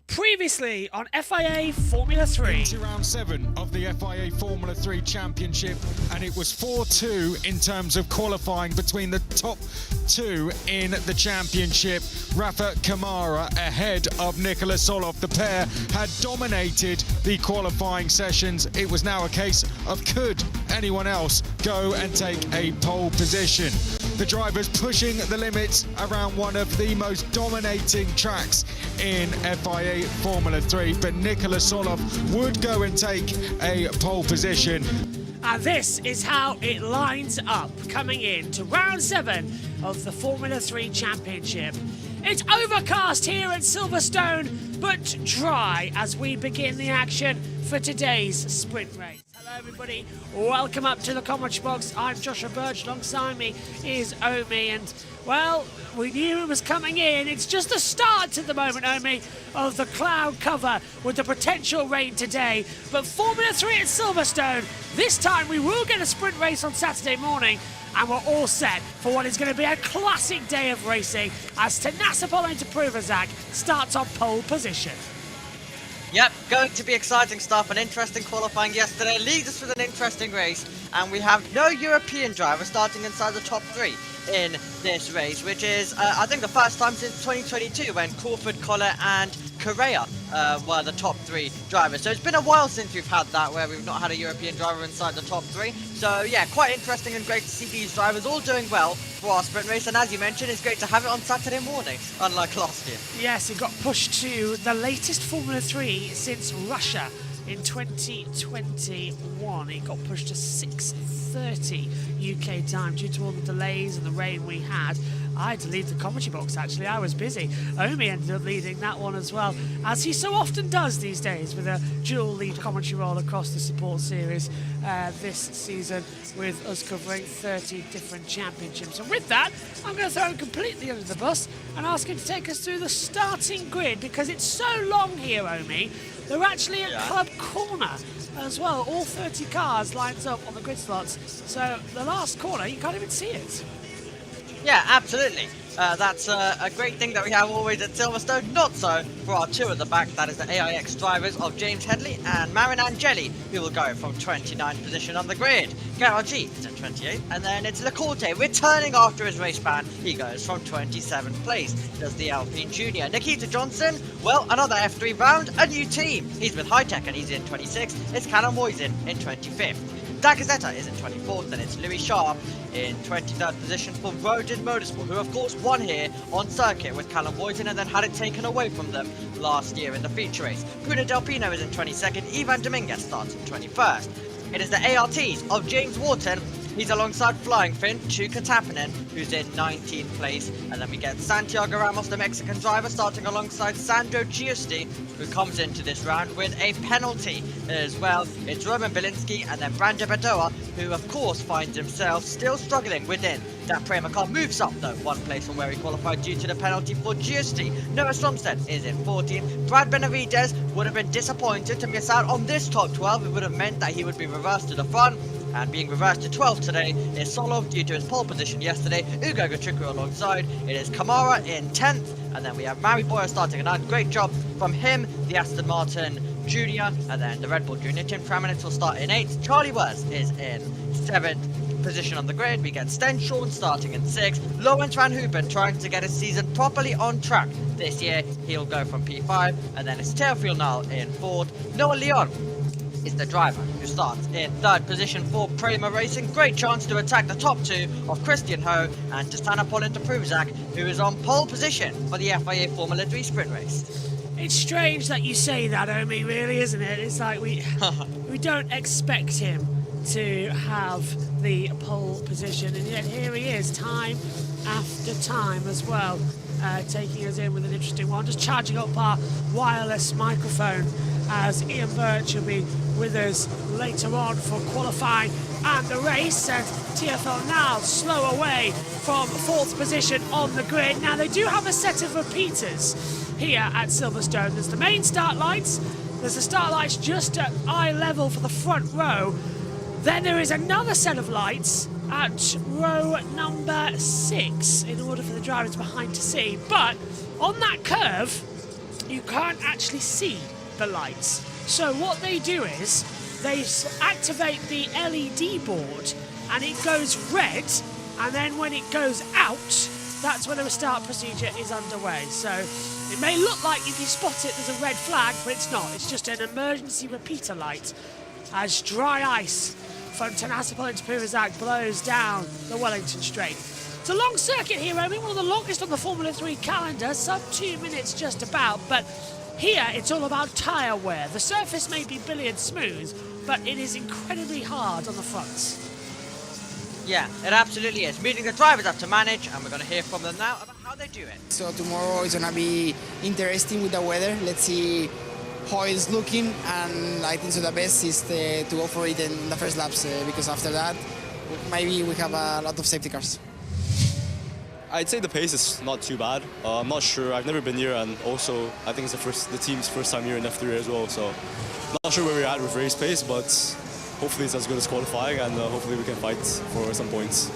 Previously on FIA Formula 3. Into round 7 of the FIA Formula 3 Championship, and it was 4-2 in terms of qualifying between the top two in the championship. Rafa Kamara ahead of Nicolas Solov. The pair had dominated the qualifying sessions. It was now a case of could anyone else go and take a pole position. The drivers pushing the limits around one of the most dominating tracks in FIA Formula 3, but Nicolas Solov would go and take a pole position. And this is how it lines up coming in to round 7 of the Formula 3 Championship. It's overcast here at Silverstone, but dry as we begin the action for today's sprint race. Hello everybody, welcome up to the commentary box. I'm Joshua Birch, alongside me is Omi, and well, we knew it was coming in. It's just the start at the moment, Omi, of the cloud cover with the potential rain today. But Formula 3 at Silverstone, this time we will get a sprint race on Saturday morning, and we're all set for what is going to be a classic day of racing as Tenasapol into Pruvazak starts on pole position. Yep, going to be exciting stuff. An interesting qualifying yesterday leads us with an interesting race, and we have no European driver starting inside the top 3 in this race, which is I think the first time since 2022 when Crawford, Collar and Correa were the top 3 drivers. So it's been a while since we've had that, where we've not had a European driver inside the top 3. So yeah, quite interesting and great to see these drivers all doing well for our sprint race. And as you mentioned, it's great to have it on Saturday morning, unlike last year. Yes, it got pushed to the latest Formula 3 since Russia in 2021. It got pushed to 6:30 UK time due to all the delays and the rain we had. I had to leave the commentary box, actually. I was busy. Omi ended up leading that one as well, as he so often does these days, with a dual lead commentary role across the support series this season, with us covering 30 different championships. And with that, I'm going to throw him completely under the bus and ask him to take us through the starting grid, because it's so long here, Omi. They're actually at Club Corner as well. All 30 cars lines up on the grid slots. So the last corner, you can't even see it. Yeah, absolutely. That's a great thing that we have always at Silverstone. Not so for our two at the back. That is the AIX drivers of James Headley and Marin Angeli, who will go from 29th position on the grid. Garaji is at 28th, and then it's Lecorte returning after his race ban. He goes from 27th place. Does the Alpine Junior. Nikita Johnson, well, another F3 round, a new team. He's with High Tech and he's in 26th. It's Callum Moysin in 25th. Dagazetta is in 24th, and it's Louis Sharp in 23rd position for JBMotorsports, who of course won here on circuit with Callum Moysin and then had it taken away from them last year in the feature race. Bruno Delpino is in 22nd, Ivan Dominguez starts in 21st. It is the ARTs of James Wharton. He's alongside Flying Finn, Chuka Tappinen, who's in 19th place. And then we get Santiago Ramos, the Mexican driver, starting alongside Sandro Giusti, who comes into this round with a penalty as well. It's Roman Bielinski and then Brando Badoa, who of course finds himself still struggling within that Prema car. Moves up though, one place from where he qualified due to the penalty for Giusti. Noah Stromstead is in 14th. Brad Benavidez would have been disappointed to miss out on this top 12. It would have meant that he would be reversed to the front. And being reversed to 12th today is Solov due to his pole position yesterday. Ugo Gatriku alongside. It is Kamara in 10th. And then we have Mari Boyer starting a 9th. Great job from him, the Aston Martin Junior. And then the Red Bull Junior. Tim Kramanitz will start in 8th. Charlie Wurz is in 7th position on the grid. We get Sten Shorn starting in 6th. Lawrence Van Hoopen trying to get his season properly on track this year. He'll go from P5. And then it's Teofil Nal in 4th. Noah Leon is the driver who starts in 3rd position for Prema Racing. Great chance to attack the top 2 of Christian Ho and Tenasapol into Pruvazak, who is on pole position for the FIA Formula 3 sprint race. It's strange that you say that, Omi, really, isn't it? It's like we don't expect him to have the pole position, and yet here he is, time after time as well, taking us in with an interesting one. Just charging up our wireless microphone as Ian Birch will be with us later on for qualifying and the race. And TFL now slow away from 4th position on the grid. Now they do have a set of repeaters here at Silverstone. There's the main start lights. There's the start lights just at eye level for the front row. Then there is another set of lights at row number 6 in order for the drivers behind to see. But on that curve, you can't actually see the lights. So what they do is they activate the LED board and it goes red, and then when it goes out, that's when the restart procedure is underway. So it may look like if you spot it there's a red flag, but it's not. It's just an emergency repeater light as dry ice from Tenasipol into Purizak blows down the Wellington Straight. It's a long circuit here, Romy, one of the longest on the Formula 3 calendar, sub 2 minutes just about, but here it's all about tyre wear. The surface may be billiard smooth, but it is incredibly hard on the fronts. Yeah, it absolutely is. Meeting the drivers have to manage, and we're going to hear from them now about how they do it. So tomorrow is going to be interesting with the weather. Let's see how it's looking, and I think so the best is to go for it in the first laps, because after that, maybe we have a lot of safety cars. I'd say the pace is not too bad. I'm not sure. I've never been here, and also I think it's the team's first time here in F3 as well. So I'm not sure where we're at with race pace, but hopefully it's as good as qualifying, and hopefully we can fight for some points.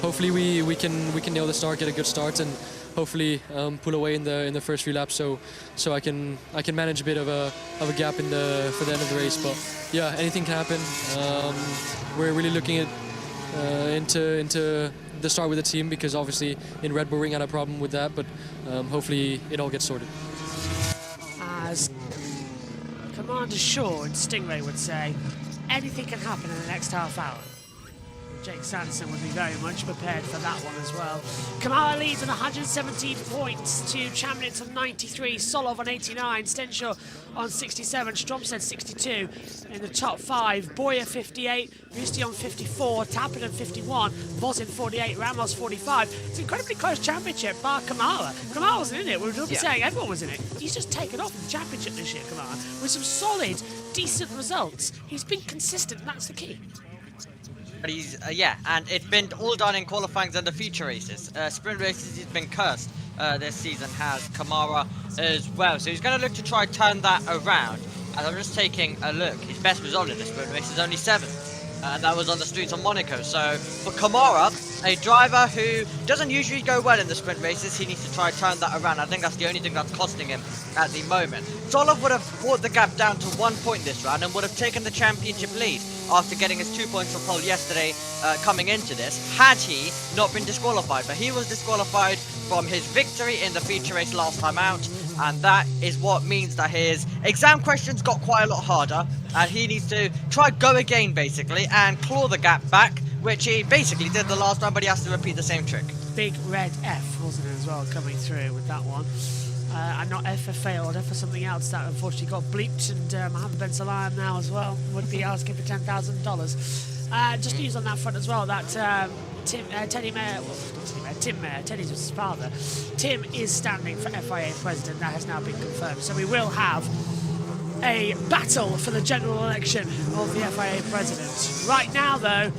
Hopefully we can nail the start, get a good start, and hopefully pull away in the first few laps, so I can manage a bit of a gap for the end of the race. But yeah, anything can happen. We're really looking at into the start with the team, because obviously in Red Bull Ring had a problem with that, but hopefully it all gets sorted. As Commander Shaw and Stingray would say, anything can happen in the next half hour. Jake Sanderson would be very much prepared for that one as well. Kamala leads on 117 points to Chamnitz on 93, Solov on 89, Stenshaw on 67, Stromstead 62 in the top 5, Boyer 58, Rusti on 54, Tappert on 51, Vozin 48, Ramos 45. It's an incredibly close championship, bar Kamala. Kamala wasn't in it, we were saying everyone was in it. He's just taken off in the championship this year, Kamala, with some solid, decent results. He's been consistent, and that's the key. But he's, yeah, and it's been all done in qualifying and the feature races. Sprint races, he's been cursed this season, has Kamara as well. So he's going to look to try and turn that around. And I'm just taking a look. His best result in the sprint race is only 7th. And that was on the streets of Monaco. So for Kamara, a driver who doesn't usually go well in the sprint races, he needs to try and turn that around. I think that's the only thing that's costing him at the moment. Solov would have brought the gap down to 1 point this round and would have taken the championship lead after getting his 2 points from pole yesterday coming into this, had he not been disqualified. But he was disqualified from his victory in the feature race last time out, and that is what means that his exam questions got quite a lot harder, and he needs to try go again basically and claw the gap back, which he basically did the last time, but he has to repeat the same trick. Big red F, wasn't it, as well, coming through with that one. And not F for failed, F for something else that unfortunately got bleeped, and Mohammed Ben Salam now as well would be asking for $10,000. Just news on that front as well, that Teddy Mayer, well, not Teddy Mayer, Tim Mayer, Teddy's his father, Tim is standing for FIA president. That has now been confirmed. So we will have a battle for the general election of the FIA president. Right now, though,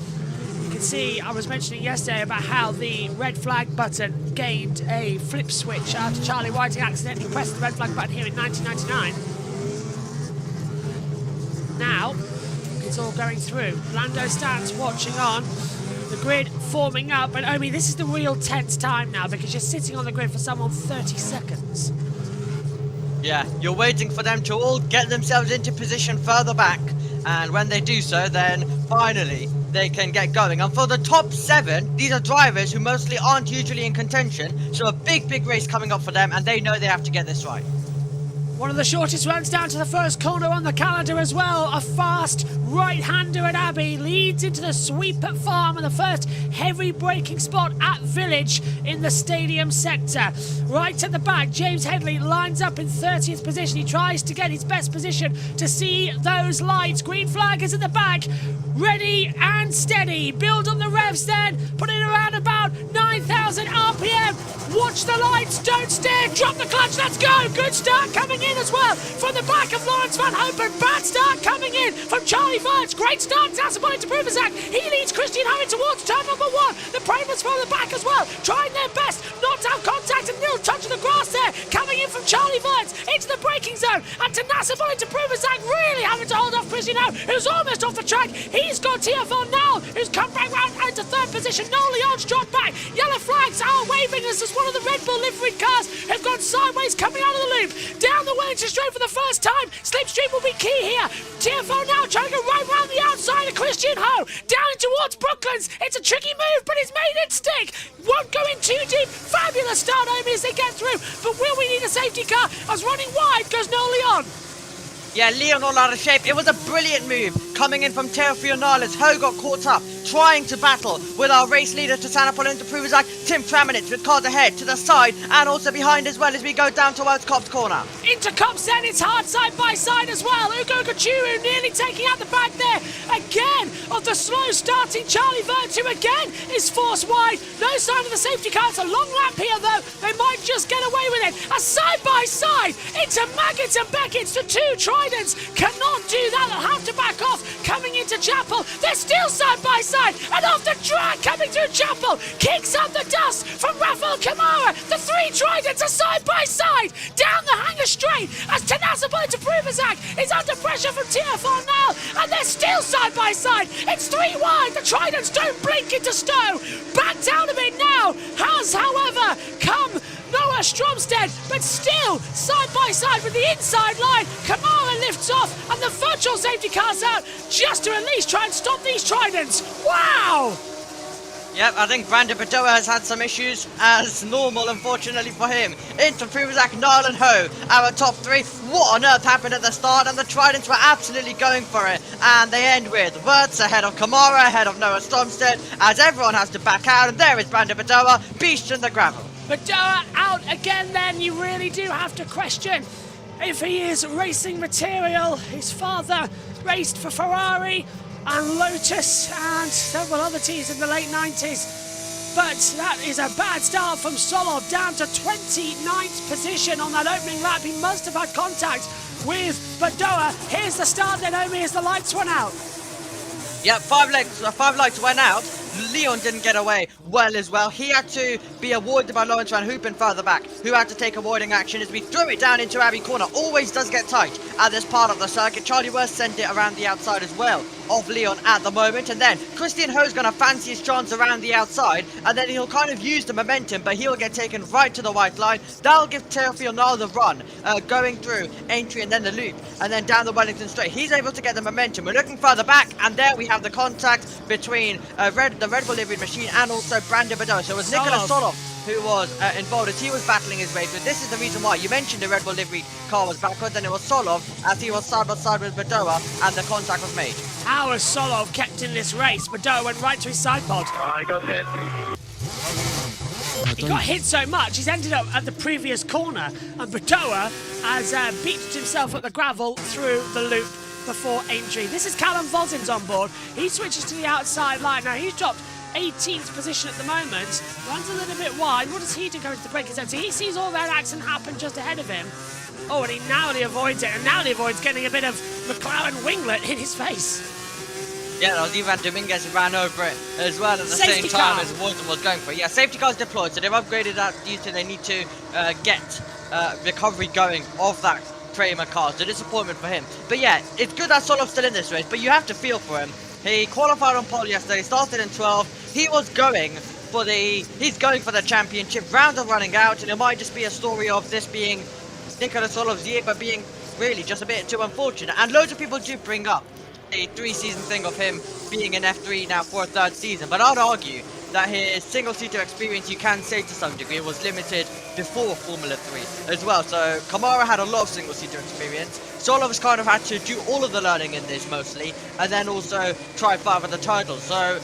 you can see I was mentioning yesterday about how the red flag button gained a flip switch after Charlie Whiting accidentally pressed the red flag button here in 1999. Now, it's all going through. Lando stands watching on. The grid forming up, and Omi, this is the real tense time now because you're sitting on the grid for someone 30 seconds. Yeah, you're waiting for them to all get themselves into position further back, and when they do so, then finally they can get going. And for the top 7, these are drivers who mostly aren't usually in contention, so a big race coming up for them, and they know they have to get this right. One of the shortest runs down to the first corner on the calendar as well. A fast right-hander at Abbey leads into the sweep at Farm and the first heavy braking spot at Village in the stadium sector. Right at the back, James Headley lines up in 30th position. He tries to get his best position to see those lights. Green flag is at the back. Ready and steady. Build on the revs then. Put it around about 9,000 RPM. Watch the lights. Don't steer. Drop the clutch. Let's go. Good start coming in as well from the back of Lawrence Van Hopen. Bad start coming in from Charlie Verts. Great start. Tassaboy to Pruvazak. He leads Christian Ho towards turn number 1. The Prama's from the back as well, trying their best not to have contact, and nil touch of the grass there. Coming in from Charlie Verts into the braking zone, and Tassaboy to Pruvazak really having to hold off Christian Ho, who's almost off the track. He's got TFL now, who's come back round into 3rd position. Noel Leon's dropped back. Yellow flags are waving as one of the Red Bull liveried cars have gone sideways coming out of the loop. Down the Wellington Straight for the first time. Slipstream will be key here. TFL now trying to go right round the outside of Christian Ho. Down towards Brooklands. It's a tricky move, but it's made it stick. Won't go in too deep. Fabulous start, Omi, as they get through. But will we need a safety car? As running wide goes Noel Leon. Yeah, Leon all out of shape. It was a brilliant move coming in from Teofional as Ho got caught up, trying to battle with our race leader to Sana Polin to Pruvazak. Tim Traminich with cars ahead, to the side, and also behind as well as we go down towards Cops Corner. Into Cops then, it's hard side by side as well. Ugo Gachuru nearly taking out the back there. Again, of the slow starting Charlie Verts, who again is forced wide. No sign of the safety car. It's a long lap here though. They might just get away with it. A side by side into Maggots and Beckett's. The 2 Tridents cannot do that. They'll have to back off. Coming into Chapel, they're still side by side, and off the track coming through Chapel, kicks up the dust from Rafael Kamara. The 3 Tridents are side by side down the hanger straight as Tanasaboli to Pruvazak is under pressure from TFR now, and they're still side by side. It's 3 wide. The Tridents don't blink into Stowe. Back down a bit now has, however, come Noah Stromstead, but still side by side with the inside line. Kamara lifts off, and the virtual safety car's out just to at least try and stop these Tridents. Wow! Yep, I think Brandon Bedoya has had some issues, as normal, unfortunately for him. Into Pruvazak, Niall and Ho, our top 3. What on earth happened at the start? And the Tridents were absolutely going for it. And they end with Verts ahead of Kamara, ahead of Noah Stromstead, as everyone has to back out. And there is Brandon Bedoya, beast in the gravel. Bedoya out again then. You really do have to question if he is racing material. His father raced for Ferrari and Lotus and several other teams in the late 90s. But that is a bad start from Solov, down to 29th position on that opening lap. He must have had contact with Bedoya. Here's the start then, Omi, as the lights went out. Yep, 5 lights went out. Leon didn't get away well as well. He had to be avoided by Lawrence Van Hopen further back, who had to take avoiding action as we throw it down into Abbey Corner. Always does get tight at this part of the circuit. Charlie Worth sent it around the outside as well of Leon at the moment, and then Christian Ho's going to fancy his chance around the outside, and then he'll kind of use the momentum, but he'll get taken right to the white line. That'll give Teofional the run, going through entry and then the loop, and then down the Wellington Straight. He's able to get the momentum. We're looking further back, and there we have the contact between the Red Bull liveried machine and also Brandon Bedoya. So it was Nicholas Solov who was involved as he was battling his way through. This is the reason why you mentioned the Red Bull livery car was backwards, and it was Solov as he was side by side with Bedoya, and the contact was made. How has Solov kept in this race? Bedoya went right to his side pod. I got hit. He got hit so much, he's ended up at the previous corner, and Bedoya has beached himself at the gravel through the loop before entry. This is Callum Vozin's on board. He switches to the outside line. Now he's dropped 18th position at the moment, runs a little bit wide. What does he do going to the braking zone? So he sees all that action happen just ahead of him. Oh, and he narrowly avoids it, and narrowly avoids getting a bit of McLaren winglet in his face. Yeah, Ivan Dominguez ran over it as well at the Safety same time car. as Warden was going for it. Yeah, safety car's deployed, so they've upgraded that due to they need to get recovery going of that Kramer car. So disappointment for him. But yeah, it's good that Solov's still in this race, but you have to feel for him. He qualified on pole yesterday, started in 12. He was going for the championship. Rounds are running out, and it might just be a story of this being Nicholas Solov's year, but being really just a bit too unfortunate. And loads of people do bring up a 3-season thing of him being in F3 now for a 3rd season, but I'd argue that his single-seater experience, you can say to some degree, was limited before Formula 3 as well. So Kamara had a lot of single-seater experience. Solov has kind of had to do all of the learning in this mostly, and then also try 5 of the titles. So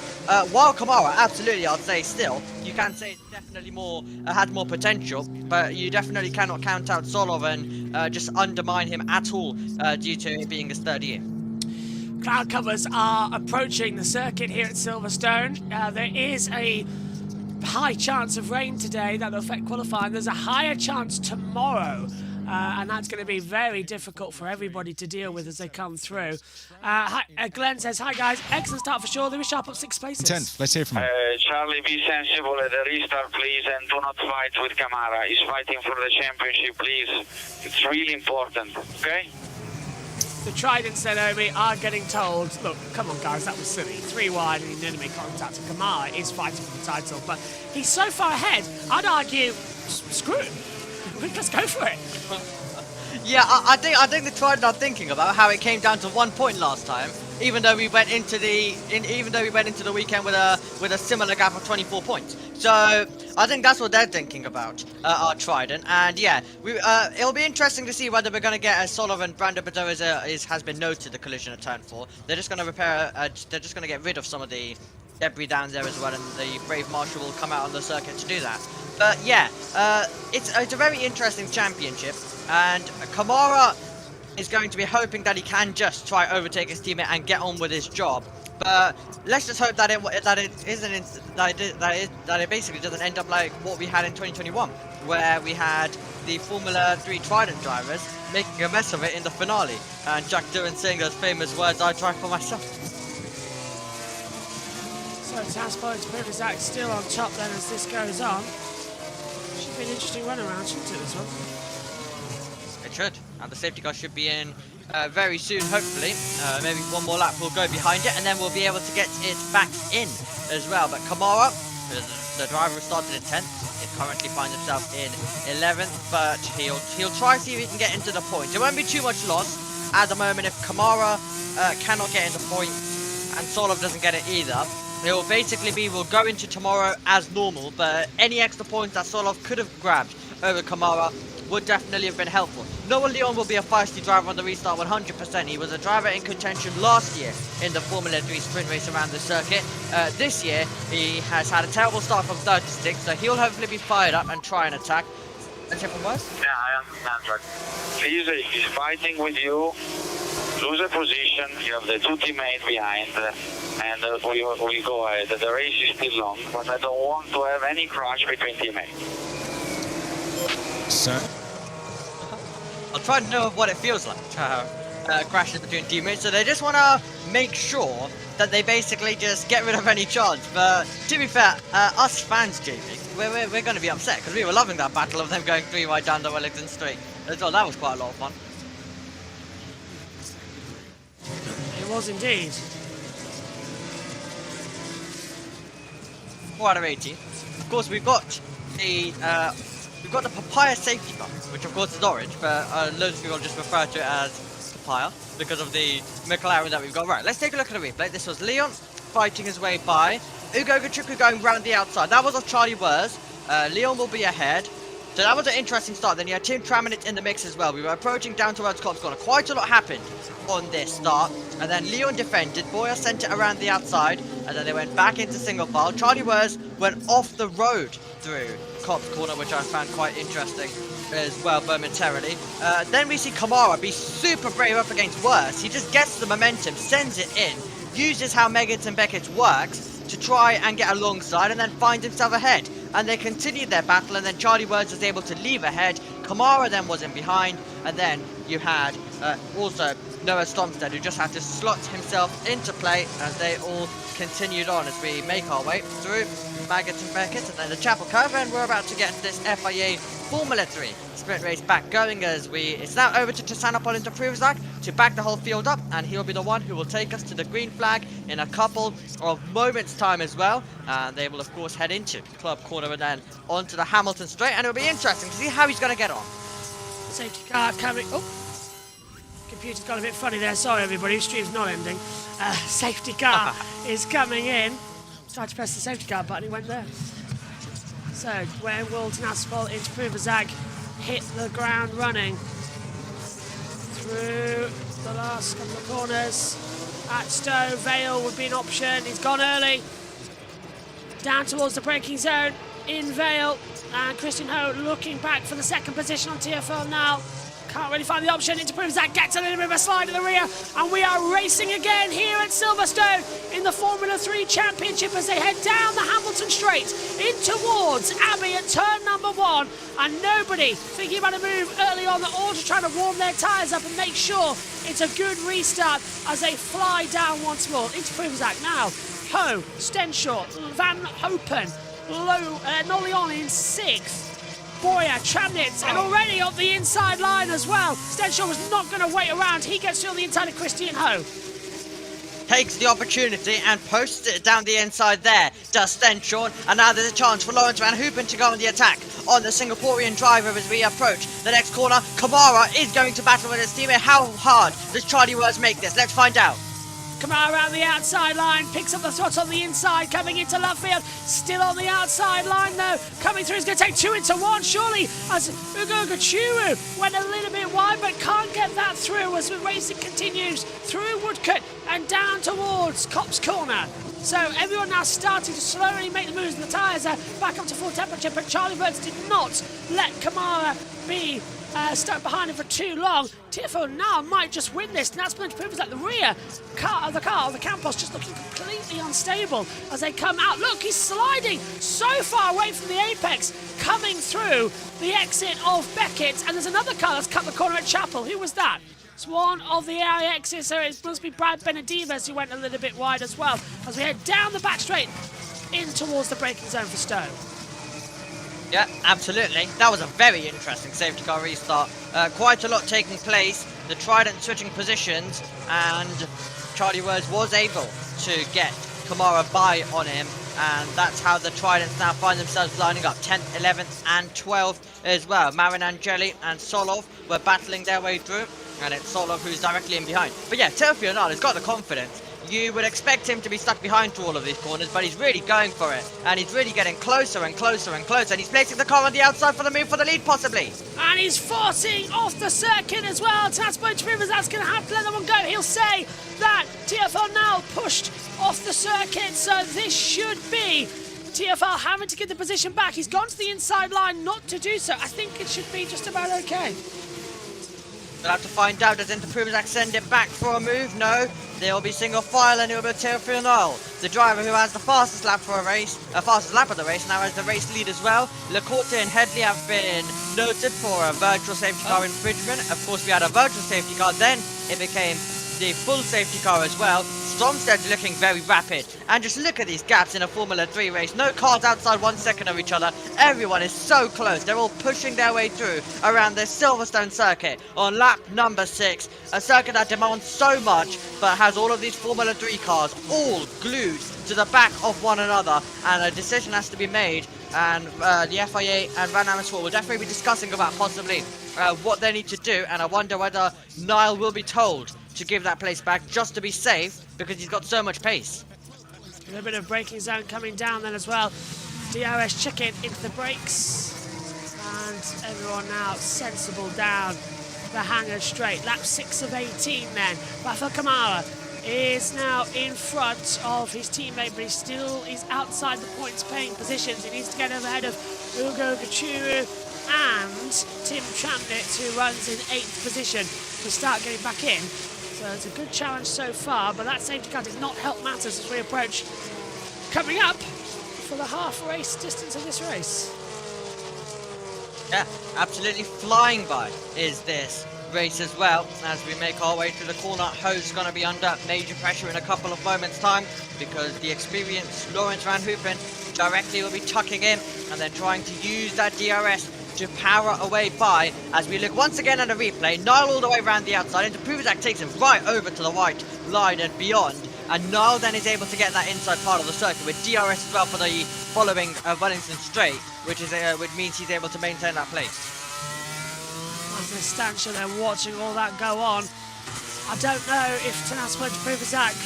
while Kamara, absolutely, I'd say still, you can say it's definitely had more potential, but you definitely cannot count out Solov and just undermine him at all due to it being his 3rd year. Cloud covers are approaching the circuit here at Silverstone. There is a high chance of rain today that will affect qualifying. There's a higher chance tomorrow and that's going to be very difficult for everybody to deal with as they come through. Glenn says, hi guys, excellent start for sure. They were sharp up 6 places. 10th, let's hear from him. Charlie, be sensible at the restart, please, and do not fight with Camara. He's fighting for the championship, please. It's really important, okay? The Tridents then, Omi, are getting told, look, come on guys, that was silly. 3 wide and in enemy contact, and Kamara is fighting for the title, but he's so far ahead, I'd argue, screw it. Let's go for it. Yeah, I think the Trident are thinking about how it came down to 1 point last time, even though we went into the weekend with a similar gap of 24 points. So I think that's what they're thinking about, our Trident. And yeah, it'll be interesting to see whether we're going to get, as Sullivan, Brando Beddoes has been noted, the collision at turn 4. They're just going to they're just going to get rid of some of the debris down there as well, and the Brave Marshal will come out on the circuit to do that. But yeah, it's a very interesting championship, and Kamara is going to be hoping that he can just try overtake his teammate and get on with his job. But let's just hope that it basically doesn't end up like what we had in 2021, where we had the Formula 3 Trident drivers making a mess of it in the finale, and Jack Doohan saying those famous words, "I drive for myself." So Taspo to Privisak still on top then as this goes on. Should be an interesting run around, shouldn't it, this one? It should, and the safety car should be in very soon, hopefully. Maybe one more lap will go behind it, and then we'll be able to get it back in as well. But Kamara, the driver who started in 10th, it currently finds himself in 11th, but he'll try to see if he can get into the points. It won't be too much loss at the moment if Kamara cannot get into points and Solov doesn't get it either. It will basically be, we'll go into tomorrow as normal, but any extra points that Solov could have grabbed over Kamara would definitely have been helpful. Noah Leon will be a feisty driver on the restart 100%. He was a driver in contention last year in the Formula 3 sprint race around the circuit. This year, he has had a terrible start from 36, so he'll hopefully be fired up and try and attack. Let's hear from Wes. Yeah, I understand, Jack. Please, he's fighting with you. Lose a position, you have the 2 teammates behind, and we go ahead. The race is still long, but I don't want to have any crash between teammates. So, I'll try to know what it feels like to have crashes between teammates, so they just want to make sure that they basically just get rid of any chance. But to be fair, us fans, JB, we're going to be upset because we were loving that battle of them going 3 wide down the Wellington Straight as well. That was quite a lot of fun. It was indeed. 4 out of 18. Of course, we've got the Papaya safety car, which of course is orange, but loads of people just refer to it as Papaya because of the McLaren that we've got. Right, let's take a look at the replay. This was Leon fighting his way by. Ugo Gachuku going round the outside. That was off Charlie Wurz. Leon will be ahead. So that was an interesting start. Then you had Tim Traminit in the mix as well. We were approaching down towards Cops Corner. Quite a lot happened on this start. And then Leon defended. Boyer sent it around the outside. And then they went back into single file. Charlie Wurz went off the road through Cops Corner, which I found quite interesting as well momentarily. Then we see Kamara be super brave up against Wurz. He just gets the momentum, sends it in, uses how Meggett and Beckett works to try and get alongside, and then finds himself ahead. And they continued their battle, and then Charlie Wurz was able to leave ahead. Kamara then was in behind, and then you had also Noah Stomstead, who just had to slot himself into play as they all continued on as we make our way through Maggott and Beckett, and then the Chapel Curve, and we're about to get into this FIA Formula 3 sprint race back going as it's now over to Tassanopol into Pruvzak to back the whole field up, and he'll be the one who will take us to the green flag in a couple of moments time as well, and they will of course head into Club Corner and then onto the Hamilton Straight, and it'll be interesting to see how he's going to get on. Safety car coming. Oh, computer's got a bit funny there. Sorry everybody, stream's not ending. Safety car is coming in. Tried to press the safety car button, he went there. So, where will Tanaspol into Pruvzak hit the ground running through the last couple of corners. At Stowe, Vale would be an option. He's gone early. Down towards the braking zone in Vale. And Christian Ho looking back for the second position on TFL now. Can't really find the option. Into Pruzak gets a little bit of a slide in the rear, and we are racing again here at Silverstone in the Formula 3 Championship as they head down the Hamilton Straight in towards Abbey at turn number 1, and nobody thinking about a move early on, all just trying to warm their tyres up and make sure it's a good restart as they fly down once more. Into Pruzak now. Ho, Stenshaw, Van Hopen, Nolion in 6th. Boyer, Tramnitz, and already on the inside line as well. Stenshaw was not going to wait around. He gets through on the inside of Christian Ho. Takes the opportunity and posts it down the inside there. Does Stenshaw, and now there's a chance for Lawrence Van Hoopen to go on the attack on the Singaporean driver as we approach the next corner. Kamara is going to battle with his teammate. How hard does Charlie Wurz make this? Let's find out. Kamara around the outside line, picks up the throttle on the inside, coming into left field, still on the outside line though, coming through, he's going to take 2 into 1, surely, as Ugo Gachuru went a little bit wide, but can't get that through as the racing continues through Woodcut and down towards Copse Corner. So everyone now starting to slowly make the moves, and the tyres are back up to full temperature, but Charlie Wurz did not let Kamara be stuck behind him for too long. Tiafoe now might just win this, and that's going to prove that the rear of the Campos just looking completely unstable as they come out. Look, he's sliding so far away from the apex, coming through the exit of Beckett, and there's another car that's cut the corner at Chapel. Who was that? It's one of the AIXs, so it must be Brad Benedivez who went a little bit wide as well as we head down the back straight in towards the braking zone for Stone. Yeah, absolutely. That was a very interesting safety car restart. Quite a lot taking place. The Trident switching positions, and Charlie Wurz was able to get Kamara by on him, and that's how the Tridents now find themselves lining up 10th, 11th, and 12th as well. Marin Angeli and Solov were battling their way through, and it's Solov who's directly in behind. But yeah, Teofil has got the confidence. You would expect him to be stuck behind through all of these corners, but he's really going for it. And he's really getting closer and closer and closer. And he's placing the car on the outside for the move for the lead, possibly. And he's forcing off the circuit as well. That's going to that's going to have to let that one go. He'll say that TFL now pushed off the circuit, so this should be TFL having to get the position back. He's gone to the inside line not to do so. I think it should be just about okay. We'll have to find out. Does Interpruvazak send it back for a move? No. There will be single file, and it will be Teofil, the driver who has the fastest lap for a race, fastest lap of the race, now has the race lead as well. Lecourte and Headley have been noted for a virtual safety car infringement. Of course, we had a virtual safety car, then it became the full safety car as well. Stromsted's looking very rapid, and just look at these gaps in a Formula 3 race. No cars outside 1 second of each other. Everyone is so close. They're all pushing their way through around the Silverstone circuit on lap number 6, a circuit that demands so much but has all of these Formula 3 cars all glued to the back of one another, and a decision has to be made, and the FIA and Van Amersfoort will definitely be discussing about possibly what they need to do, and I wonder whether Niall will be told to give that place back just to be safe, because he's got so much pace. A little bit of braking zone coming down then as well. DRS chicken into the brakes, and everyone now sensible down the hanger straight. Lap 6 of 18 then. Rafael Kamara is now in front of his teammate, but he still is outside the points paying positions. He needs to get over ahead of Ugo Gachuru and Tim Tramnitz, who runs in 8th position, to start getting back in. So it's a good challenge so far, but that safety car did not help matters as we approach coming up for the half race distance of this race. Yeah, absolutely flying by is this race as well. As we make our way through the corner, Ho's going to be under major pressure in a couple of moments' time, because the experienced Lawrence Van Hoopen directly will be tucking in and then trying to use that DRS to power away by. As we look once again at a replay, Niall all the way around the outside, Interpruvazak takes him right over to the white line and beyond, and Niall then is able to get that inside part of the circuit with DRS as well for the following Wellington straight, which means he's able to maintain that place. As the stanchion, they're watching all that go on. I don't know if Tanasco Interpruvazak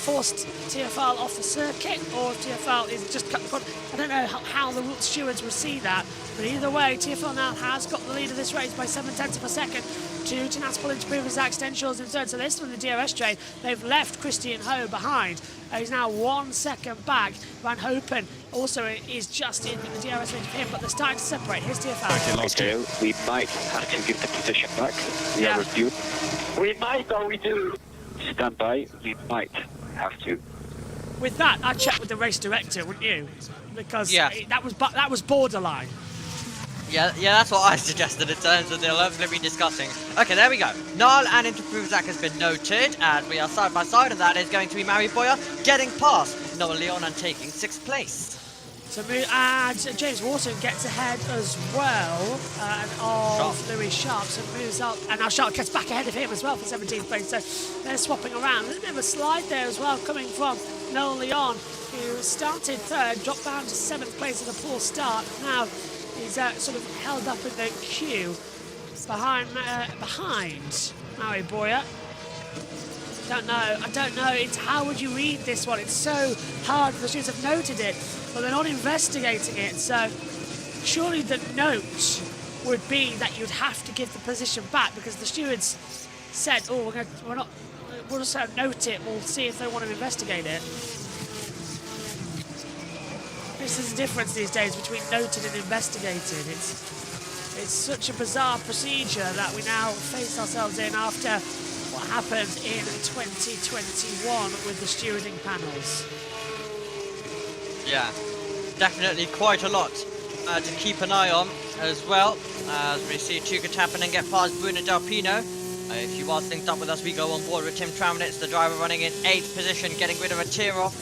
forced TFL off the circuit, or if TFL is just cut. I don't know how the stewards will see that, but either way, TFL now has got the lead of this race by 0.7 of a second to Tanaspol into Puma Zach Stenshaw's in third. So this one, the DRS train, they've left Christian Ho behind. He's now 1 second back. Van Hopen also is just in the DRS range of him, but they're starting to separate. Here's TFL. Okay, we might have to give the position back. We have reviewed. We might, or we do. Stand by, we might have to. With that, I'd check with the race director, wouldn't you? Because that was borderline. Yeah, that's what I suggested in terms of the alerts we've been discussing. Okay, there we go. Niall and into Zach has been noted, and we are side by side, and that is going to be Mary Boyer getting past Noah Leon and taking 6th place. So and James Wharton gets ahead as well of Louis Sharp, so moves up, and now Sharp gets back ahead of him as well for 17th place. So they're swapping around. There's a bit of a slide there as well, coming from Noah Leon, who started 3rd, dropped down to 7th place at a poor start. Now he's sort of held up in the queue behind Mary Boyer. I don't know. It's how would you read this one? It's so hard. The stewards have noted it, but they're not investigating it. So surely the note would be that you'd have to give the position back, because the stewards said, "Oh, we'll just note it. We'll see if they want to investigate it." This is the difference these days between noted and investigated. It's such a bizarre procedure that we now face ourselves in after what happened in 2021 with the stewarding panels. Yeah, definitely quite a lot to keep an eye on as well. As we see Tuka Tappanen get past Bruno Delpino. If he was linked up with us, we go on board with Tim Traminitz, the driver running in 8th position, getting rid of a tear off.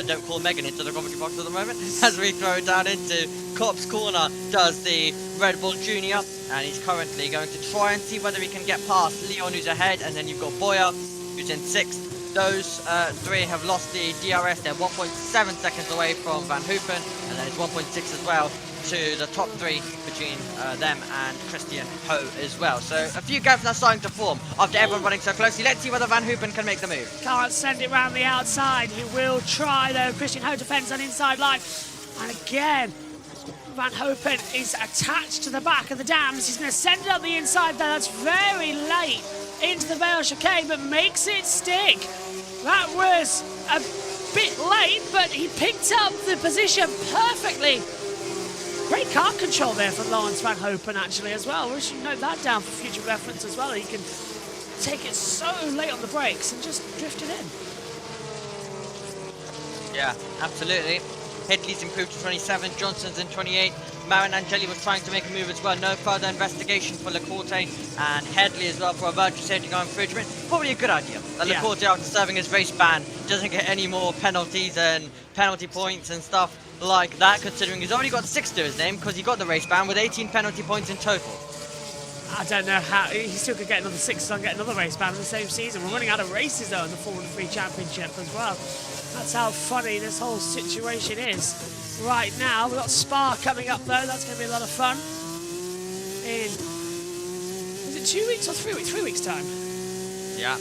Don't call Megan into the commentary box at the moment. As we throw it down into Cop's corner, does the Red Bull Junior, and he's currently going to try and see whether he can get past Leon, who's ahead, and then you've got Boyer, who's in 6th. Those 3 have lost the DRS. They're 1.7 seconds away from Van Hoopen, and then it's 1.6 as well to the top 3 between them and Christian Ho as well. So a few gaps now starting to form after everyone running so closely. Let's see whether Van Hoopen can make the move. Can't send it round the outside. He will try though. Christian Ho defends on inside line. And again, Van Hoopen is attached to the back of the dams. He's going to send it up the inside there. That's very late into the Vale chicane, but makes it stick. That was a bit late, but he picked up the position perfectly. Great car control there for Lawrence Van Hoopen actually as well. We should note that down for future reference as well. He can take it so late on the brakes and just drift it in. Yeah, absolutely. Headley's improved to 27, Johnson's in 28. Marin Angeli was trying to make a move as well. No further investigation for Lecorte, and Headley as well for a virtual safety car infringement. Probably a good idea that Lecorte, after serving his race ban, doesn't get any more penalties and penalty points and stuff like that, considering he's already got 6 to his name because he got the race ban with 18 penalty points in total. I don't know how he still could get another 6 and get another race ban in the same season. We're running out of races though in the Formula 3 Championship as well. That's how funny this whole situation is right now. We've got Spa coming up though. That's going to be a lot of fun. Is it 2 weeks or 3 weeks? 3 weeks time. Yeah.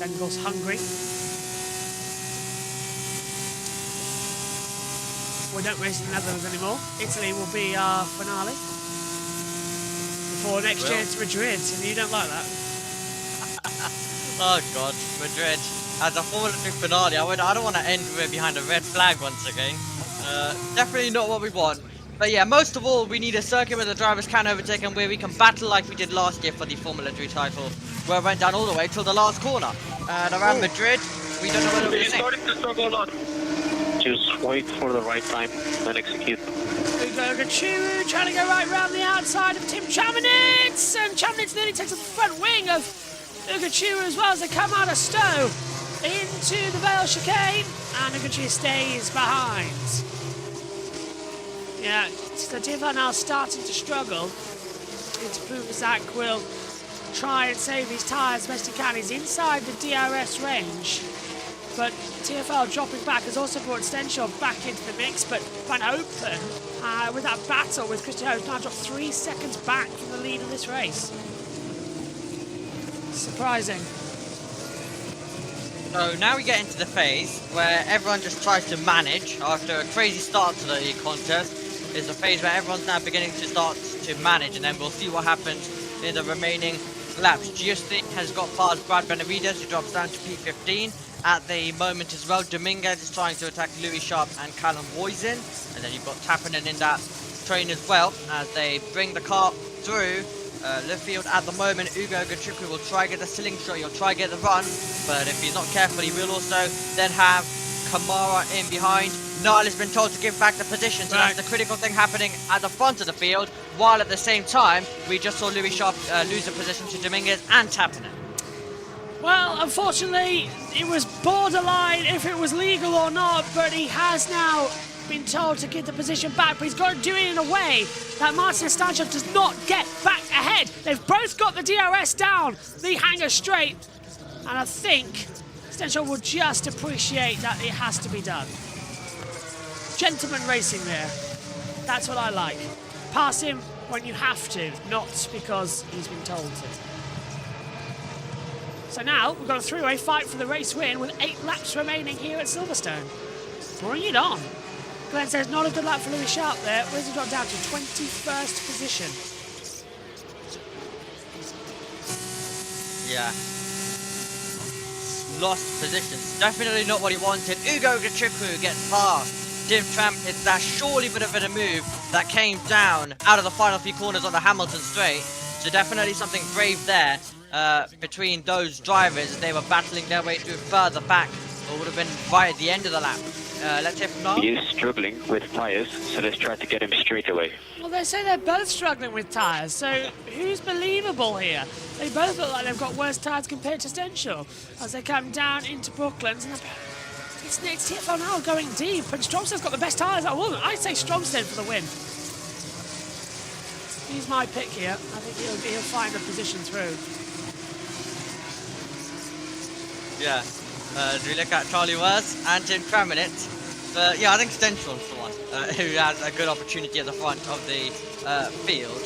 Then goes Hungary. We don't race in the Netherlands anymore. Italy will be our finale. Before next year it's Madrid, and you don't like that. Oh god, Madrid. As a Formula 3 finale, I don't want to end with behind a red flag once again. Definitely not what we want. But yeah, most of all, we need a circuit where the drivers can overtake and where we can battle like we did last year for the Formula 3 title, where it went down all the way till the last corner. And around Madrid, we don't know whether we're starting to struggle a lot. Just wait for the right time and execute. Gachuru trying to go right round the outside of Tim Traminitz, and Traminitz nearly takes up the front wing of Gachuru as well as they come out of Stowe into the Vale chicane, and Gachuru stays behind. Yeah, so Diva now starting to struggle. It's Zach will try and save his tyres as best he can. He's inside the DRS range. But TFL dropping back has also brought Stenshaw back into the mix, but Van Hopen, with that battle with Christian Ho, now dropped 3 seconds back from the lead of this race. Surprising. So now we get into the phase where everyone just tries to manage after a crazy start to the contest. It's a phase where everyone's now beginning to start to manage, and then we'll see what happens in the remaining laps. Giusti has got past Brad Benavides, who drops down to P15 at the moment as well. Dominguez is trying to attack Louis Sharp and Callum Voisin, and then you've got Tappinen in that train as well as they bring the car through the field at the moment. Ugo Gachukwu will try get the ceiling shot, he'll try get the run, but if he's not careful he will also then have Kamara in behind. Niall has been told to give back the position, so that's the critical thing happening at the front of the field, while at the same time we just saw Louis Sharp lose the position to Dominguez and Tappinen. Well, unfortunately, it was borderline if it was legal or not, but he has now been told to give the position back, but he's got to do it in a way that Martin Stanchev does not get back ahead. They've both got the DRS down the hanger straight, and I think Stanchev will just appreciate that it has to be done. Gentleman racing there. That's what I like. Pass him when you have to, not because he's been told to. So now we've got a three-way fight for the race win with 8 laps remaining here at Silverstone. Bring it on. Glenn says not a good lap for Louis Sharp there. Where's he got down to 21st position? Yeah. Lost position. Definitely not what he wanted. Ugo Gachukwu gets past Dim Trampets. That surely would have been a move that came down out of the final few corners on the Hamilton straight. So definitely something brave there between those drivers. They were battling their way through further back, or would have been right at the end of the lap. Let's hear from Niall. He is struggling with tyres, so let's try to get him straight away. Well, they say they're both struggling with tyres, so who's believable here? They both look like they've got worse tyres compared to Stenchel as they come down into Brooklands. And it's TFL now going deep, and Stromsted's got the best tyres. I'd say Stromsted for the win. He's my pick here. I think he'll find a position through. Yeah. Do we look at Charlie Wurz and Tim Kraminit? But yeah, I think Stenchron's the one who has a good opportunity at the front of the field.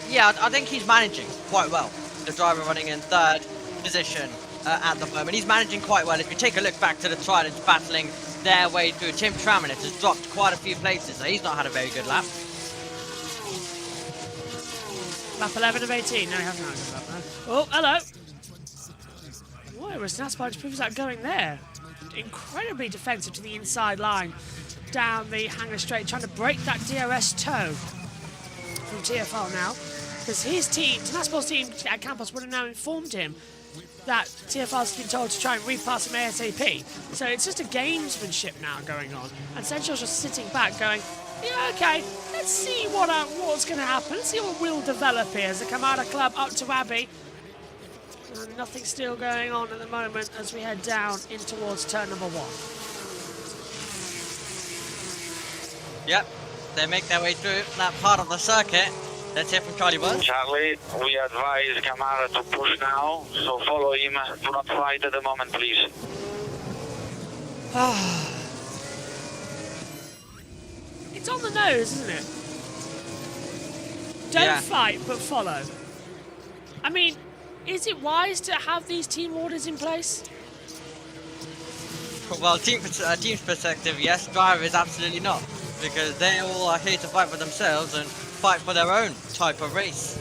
Yeah, I think he's managing quite well. The driver running in 3rd position at the moment. He's managing quite well. If you take a look back to the Tridents battling their way through, Tim Kraminit has dropped quite a few places, so he's not had a very good lap. Lap 11 of 18. No, he hasn't had a good lap, no. Oh, hello. Why was Naspar just proves that going there? Incredibly defensive to the inside line, down the hanger straight, trying to break that DRS toe from TFL now, because his team, Naspar's team at Campos would have now informed him that TFL's been told to try and repass him ASAP. So it's just a gamesmanship now going on, and Central's just sitting back going, yeah, okay, let's see what's going to happen, let's see what will develop here as the Kamada Club up to Abbey. And nothing still going on at the moment as we head down in towards turn number 1. Yep, they make their way through that part of the circuit. Let's hear from Charlie Wurz. Charlie, we advise Kamara to push now, so follow him. Do not fight at the moment, please. It's on the nose, isn't it? Don't fight, but follow. I mean, is it wise to have these team orders in place? Well, team's perspective, yes. Drivers, absolutely not. Because they all are here to fight for themselves and fight for their own type of race.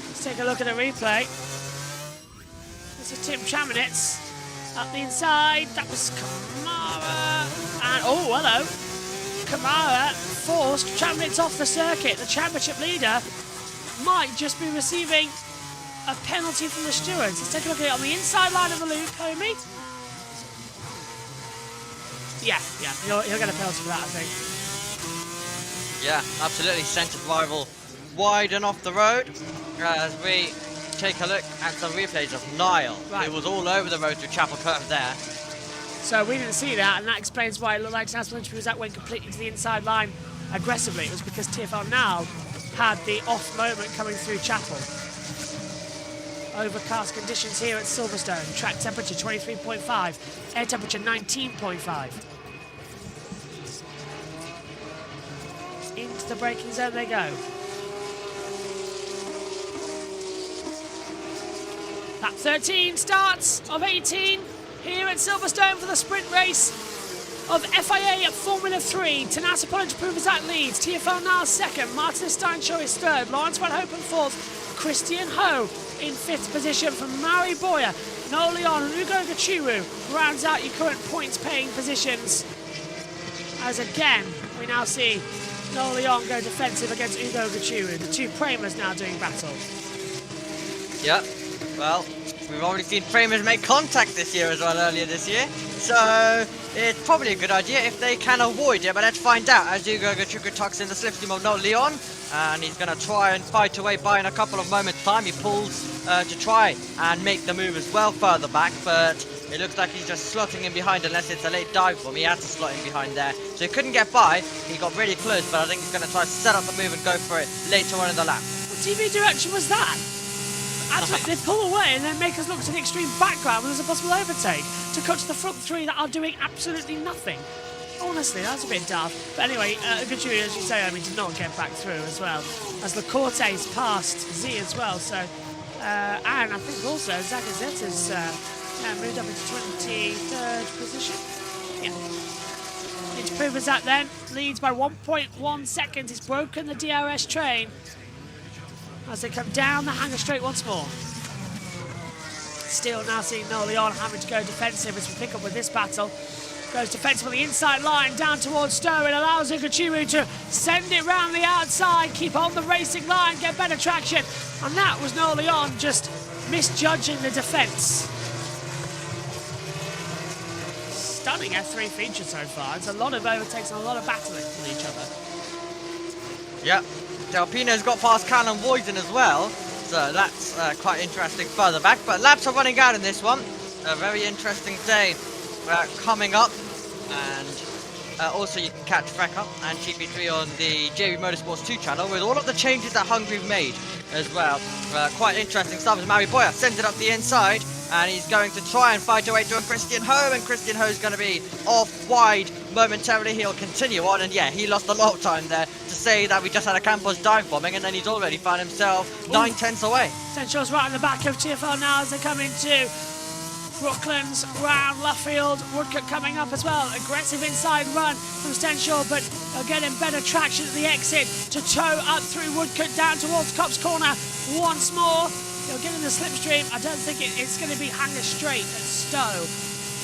Let's take a look at the replay. This is Tim Chaminitz up the inside. That was Kamara. And, oh, hello. Kamara forced Chaminitz off the circuit. The championship leader might just be receiving a penalty from the stewards. Let's take a look at it on the inside line of the loop, Homie. Yeah, he'll get a penalty for that, I think. Yeah, absolutely. Centre rival wide and off the road as we take a look at some replays of Niall, who was all over the road through Chapel Curve there. So we didn't see that, and that explains why it looked like National Interview was that went completely to the inside line aggressively. It was because TFL now had the off moment coming through Chapel. Overcast conditions here at Silverstone. Track temperature 23.5, air temperature 19.5. Into the braking zone they go. Lap 13 starts of 18 here at Silverstone for the sprint race of FIA Formula 3. Tanasa Pollard Pruvasak leads, TFL Niles second, Martin Steinshaw is third, Lawrence Van Hopen fourth, Christian Ho in fifth position from Mauri Boyer. Noel Leon and Ugo Gachuru rounds out your current points paying positions. As again, we now see Noel Leon go defensive against Ugo Gachuru. The two Premers now doing battle. Yep, well, we've already seen Premers make contact this year as well, earlier this year. So it's probably a good idea if they can avoid it, but let's find out as Ugo Gachuru tucks in the slipstream of Noel Leon. And he's going to try and fight away by in a couple of moments' time. He pulls to try and make the move as well further back, but it looks like he's just slotting in behind unless it's a late dive for him. He had to slot in behind there. So he couldn't get by. He got really close, but I think he's going to try to set up the move and go for it later on in the lap. What TV direction was that? Actually, they pull away and then make us look to the extreme background when there's a possible overtake to cut to the front three that are doing absolutely nothing. Honestly, that's a bit daft. But anyway, Gachuru, as you say, I mean, did not get back through as well. As Lacorte's passed Z as well, so... and I think also Zagazetta's moved up into 23rd position. Yeah. It's Pruvasak then, leads by 1.1 seconds. He's broken the DRS train as they come down the hangar straight once more. Still now seeing Noel Leon having to go defensive as we pick up with this battle. Goes defensive on the inside line, down towards Stowe. It allows Gachuru to send it round the outside, keep on the racing line, get better traction. And that was Noel Leon just misjudging the defence. Stunning F3 feature so far. It's a lot of overtakes and a lot of battling with each other. Yep, Delpino's got past Callum Voyden as well, so that's quite interesting further back. But laps are running out in this one. A very interesting day coming up, and also you can catch Freka and GP3 on the JB Motorsports 2 channel with all of the changes that Hungary've made as well. Quite interesting stuff as Mauri Boyer sends it up the inside, and he's going to try and fight away to a Christian Ho, and Christian Ho's going to be off wide momentarily. He'll continue on, and yeah, he lost a lot of time there to say that we just had a Campos dive bombing, and then he's already found himself 9/10 away. Stenshaw's right in the back of TFL now as they come into Brooklands, round Luffield, Woodcote coming up as well. Aggressive inside run from Stenshaw, but are getting better traction at the exit to tow up through Woodcote down towards Cops Corner once more. He'll get in the slipstream. I don't think it's going to be hanger straight at Stowe.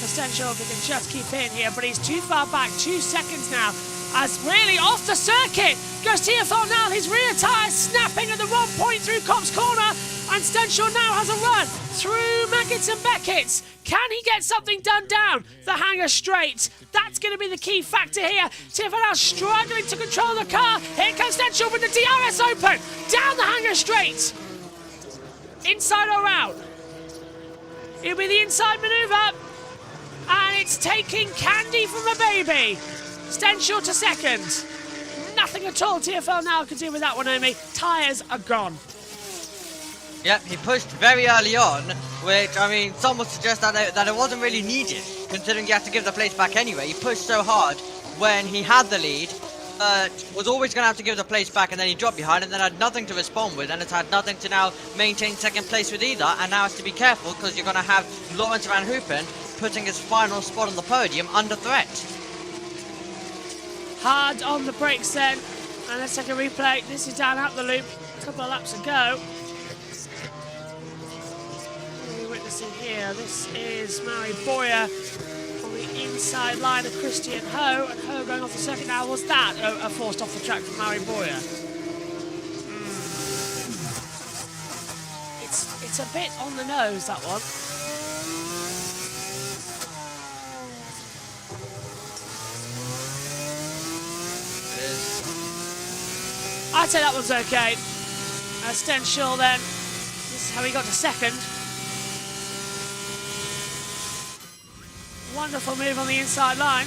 Stenshaw, if he can just keep in here, but he's too far back, 2 seconds now. As really off the circuit goes TFL now, his rear tyre snapping at the wrong point through Cops Corner, and Stenshaw now has a run through Maggots and Beckett's. Can he get something done down the hanger straight? That's going to be the key factor here. TFL now struggling to control the car. Here comes Stenshaw with the DRS open, down the hanger straight. Inside or out? It'll be the inside manoeuvre, and it's taking candy from a baby. Stenshaw to second. Nothing at all TFL now can do with that one, Omi. Tyres are gone. Yep, he pushed very early on, which, I mean, some would suggest that it wasn't really needed, considering he had to give the place back anyway. He pushed so hard when he had the lead, was always going to have to give the place back, and then he dropped behind and then had nothing to respond with, and it's had nothing to now maintain second place with either, and now has to be careful because you're going to have Lawrence Van Hopen putting his final spot on the podium under threat. Hard on the brakes then, and let's take a replay. This is down up the loop, a couple of laps to go. What are we witnessing here? This is Mauri Boyer on the inside line of Christian Ho, and Ho going off the circuit now. Was that a forced off the track from Mauri Boyer? It's a bit on the nose, that one. I'd say that one's okay. Stenshaw then, this is how he got to second. Wonderful move on the inside line.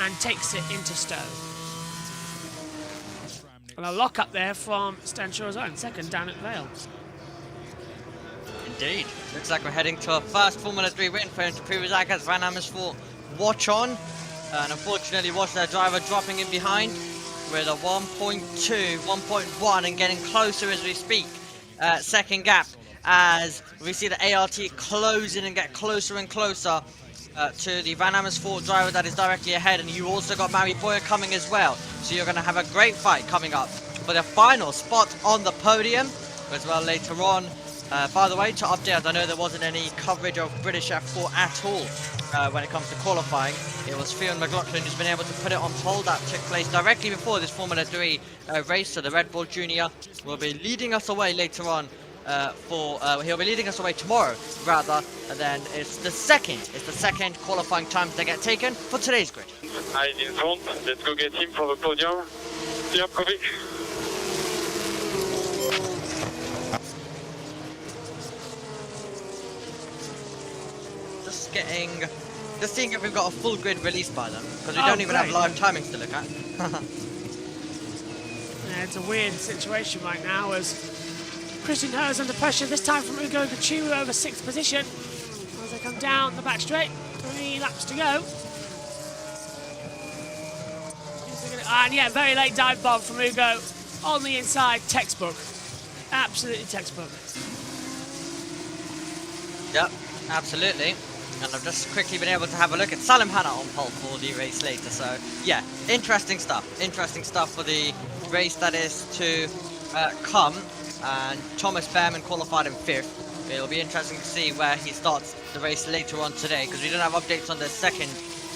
And takes it into Stowe. And a lock up there from Stenshaw's own second down at Vale. Indeed. Looks like we're heading to a first Formula 3 win for him to Pruvasak as Van Amersfoort watch on. And unfortunately watch their driver dropping in behind with a 1.2, 1.1 and getting closer as we speak second gap as we see the ART closing and get closer and closer to the Van Amersfoort driver that is directly ahead, and you also got Mary Boyer coming as well. So you're going to have a great fight coming up for the final spot on the podium as well later on. By the way, to update, I know there wasn't any coverage of British F4 at all when it comes to qualifying. It was Fionn McLaughlin who's been able to put it on pole. That took place directly before this Formula 3 race. So the Red Bull Junior will be leading us away later on. He'll be leading us away tomorrow, rather, and then it's the second qualifying time they get taken for today's grid. Eyes in front, let's go get him for the podium. See you, Kobe. Just seeing if we've got a full grid released by them, because we don't even have live timings to look at. Yeah, it's a weird situation right now as Christian Ho is under pressure, this time from Ugo Gachu over 6th position. As they come down the back straight, 3 laps to go. And yeah, very late dive bomb from Ugo on the inside, textbook. Absolutely textbook. Yep, absolutely. And I've just quickly been able to have a look at Salim Hanna on pole for the race later. So yeah, interesting stuff. Interesting stuff for the race that is to come. And Thomas Behrman qualified in 5th. It'll be interesting to see where he starts the race later on today, because we don't have updates on their second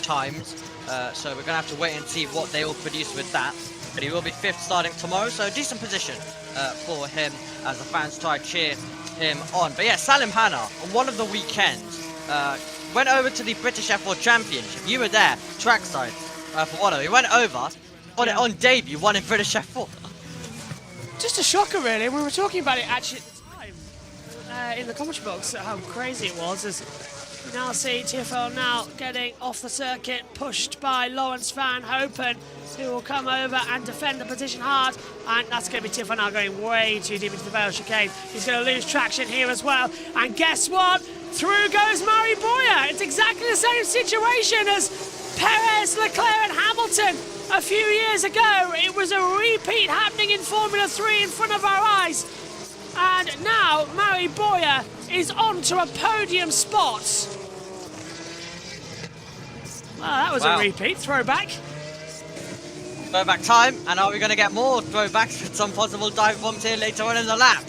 times. So we're going to have to wait and see what they will produce with that. But he will be 5th starting tomorrow, so a decent position for him as the fans try to cheer him on. But yeah, Salim Hanna, on one of the weekends, went over to the British F4 Championship. You were there, trackside, for one of them. He went over, on debut, won in British F4. Just a shocker, really. We were talking about it actually at the time in the commentary box, how crazy it was. As you now see TFL now getting off the circuit, pushed by Lawrence Van Hopen, who will come over and defend the position hard. And that's going to be TFL now going way too deep into the Vale chicane. He's going to lose traction here as well. And guess what? Through goes Murray Boyer. It's exactly the same situation as Perez, Leclerc and Hamilton. A few years ago, it was a repeat happening in Formula 3 in front of our eyes. And now, Murray Boyer is on to a podium spot. Well, that was a repeat, throwback. Throwback time, and are we going to get more throwbacks with some possible dive bombs here later on in the lap?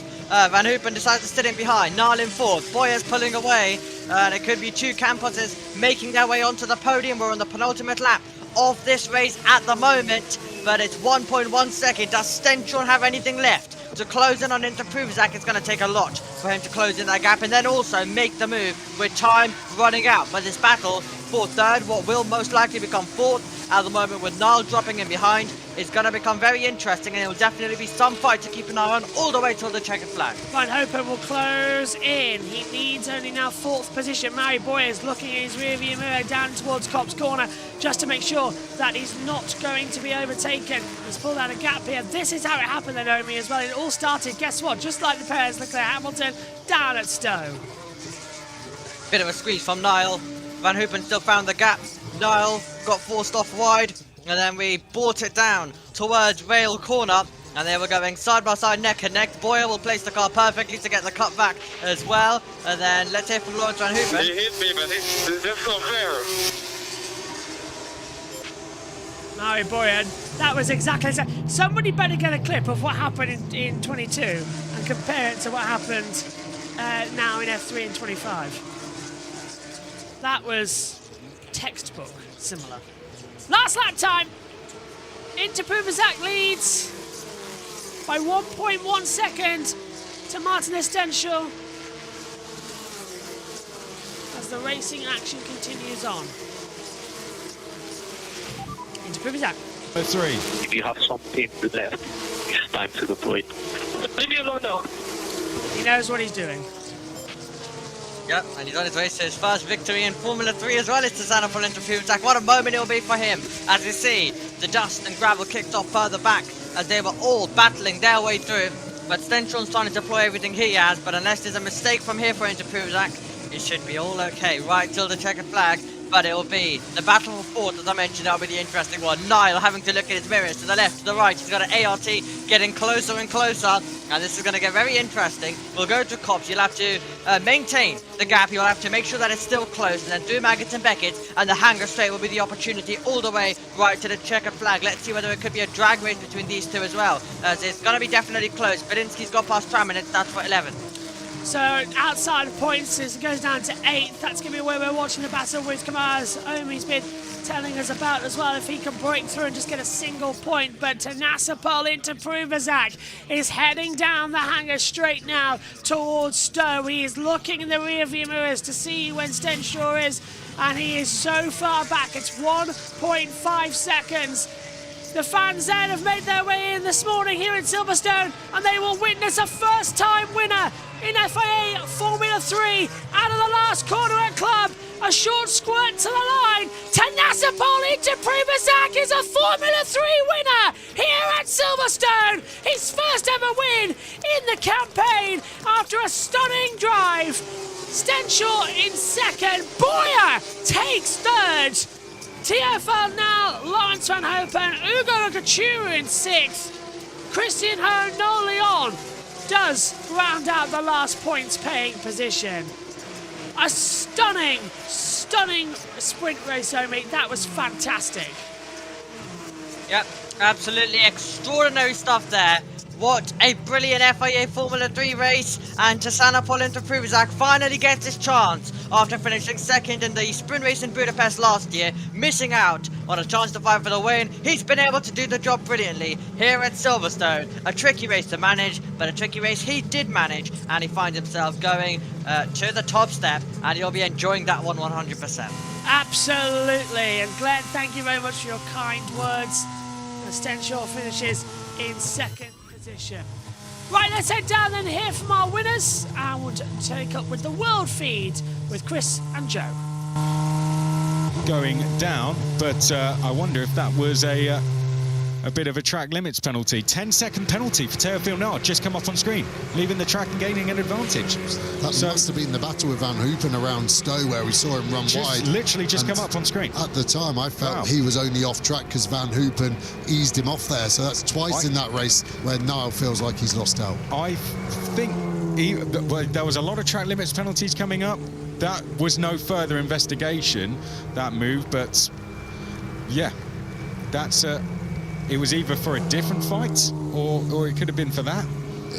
Van Hopen decides to sit in behind, Niall in 4th, Boyer's pulling away, and it could be 2 Campos making their way onto the podium. We're on the penultimate lap of this race at the moment, but it's 1.1 second. Does Stenchon have anything left to close in on Interpruvzak? It's going to take a lot for him to close in that gap and then also make the move with time running out. But this battle for 3rd, what will most likely become 4th at the moment with Niall dropping in behind, is going to become very interesting, and it will definitely be some fight to keep an eye on all the way till the checkered flag. Van Hopen will close in. He needs only now 4th position. Murray Boyer is looking at his rearview mirror down towards Cops Corner just to make sure that he's not going to be overtaken. He's pulled out a gap here. This is how it happened then, Omi, as well. It all started, guess what? Just like the Perez, Leclerc, Hamilton, down at Stowe. Bit of a squeeze from Niall. Van Hopen still found the gap. Niall got forced off wide, and then we brought it down towards rail corner, and they were going side by side, neck and neck. Boyer will place the car perfectly to get the cut back as well, and then let's hear from Lawrence Van Hopen. He hit me, but that's not fair. Murray Boyer, that was exactly so. Somebody better get a clip of what happened in 22 and compare it to what happened now in F3 in 25. That was textbook similar. Last lap time. Interpruvzak leads by 1.1 second to Martin Estenschel as the racing action continues on. Interpruvzak. 3. If you have something left, it's time to deploy it. Leave me alone now. He knows what he's doing. Yep, and he's on his way to his first victory in Formula 3 as well. It's to stand up for Interpruvzak. What a moment it will be for him. As you see, the dust and gravel kicked off further back as they were all battling their way through. But Stenchon's trying to deploy everything he has, but unless there's a mistake from here for Interpruvzak, it should be all okay. Right till the checkered flag. but it will be the battle for fourth, as I mentioned. That'll be the interesting one. Niall having to look at his mirrors to the left, to the right. He's got an ART getting closer and closer, and this is going to get very interesting. We'll go to Cops. You'll have to maintain the gap. You'll have to make sure that it's still closed, and then do Maggots and Beckett, and the hanger straight will be the opportunity all the way right to the checkered flag. Let's see whether it could be a drag race between these two as well, as it's going to be definitely close. Belinsky's got past tram and it's that's for 11. So outside of points, it goes down to 8th. That's going to be where we're watching the battle with Kamara's. Omi's been telling us about as well, if he can break through and just get a single point. But Tanasapol into Pruvazak is heading down the hanger straight now towards Stowe. He is looking in the rearview mirrors to see when Stenshaw is, and he is so far back. It's 1.5 seconds. The fans then have made their way in this morning here in Silverstone, and they will witness a first-time winner in FIA Formula 3 out of the last corner at Club. A short squirt to the line. Tanasapol into Pruvazak is a Formula 3 winner here at Silverstone. His first ever win in the campaign after a stunning drive. Stenshaw in second. Boyer takes third. TFL now, Lawrence Van Hopen, Ugo Locachuru in 6th. Christian Ho, No Leon does round out the last points paying position. A stunning sprint race, Omi. That was fantastic. Yep, absolutely extraordinary stuff there. What a brilliant FIA Formula 3 race, and Tanasapol into Pruvazak finally gets his chance after finishing second in the sprint race in Budapest last year, missing out on a chance to fight for the win. He's been able to do the job brilliantly here at Silverstone. A tricky race to manage, but a tricky race he did manage, and he finds himself going to the top step, and he'll be enjoying that one 100%. Absolutely, and Glenn, thank you very much for your kind words. Stenshaw finishes in second position. Right, let's head down and hear from our winners, and we'll take up with the world feed with Chris and Joe. Going down, but I wonder if that was a bit of a track limits penalty. 10-second penalty for Teofil Nard, just come up on screen, leaving the track and gaining an advantage. That must have been the battle with Van Hoepen around Stowe, where we saw him run wide. Literally just come up on screen. At the time, I felt he was only off track because Van Hoepen eased him off there. So that's twice in that race where Niall feels like he's lost out. I think there was a lot of track limits penalties coming up. That was no further investigation, that move, but yeah, that's it was either for a different fight or it could have been for that.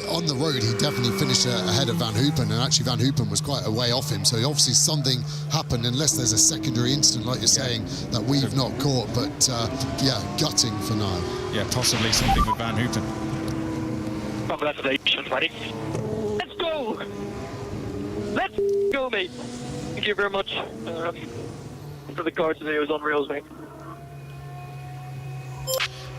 On the road, he definitely finished ahead of Van Hoepen, and actually Van Hoepen was quite a way off him. So obviously something happened, unless there's a secondary incident, like you're saying, that we've not caught. But yeah, gutting for Niall. Yeah, possibly something with Van Hoepen. Congratulations, buddy. Let's go! Let's go, mate. Thank you very much for the car today. It was unreal, mate.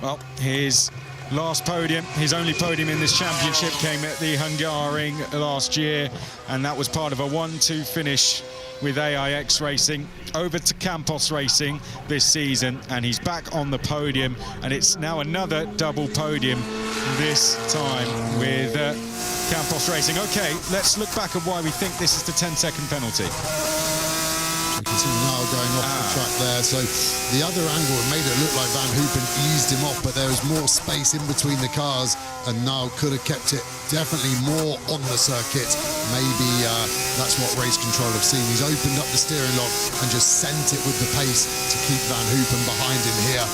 Well, his last podium, his only podium in this championship, came at the Hungaroring last year, and that was part of a 1-2 finish with AIX Racing over to Campos Racing this season, and he's back on the podium, and it's now another double podium this time with Campos Racing. Okay, let's look back at why we think this is the 10-second penalty. You can see Niall going off the track there. So the other angle made it look like Van Hoepen eased him off, but there was more space in between the cars, and Niall could have kept it definitely more on the circuit. Maybe that's what race control have seen. He's opened up the steering lock and just sent it with the pace to keep Van Hoepen behind him here.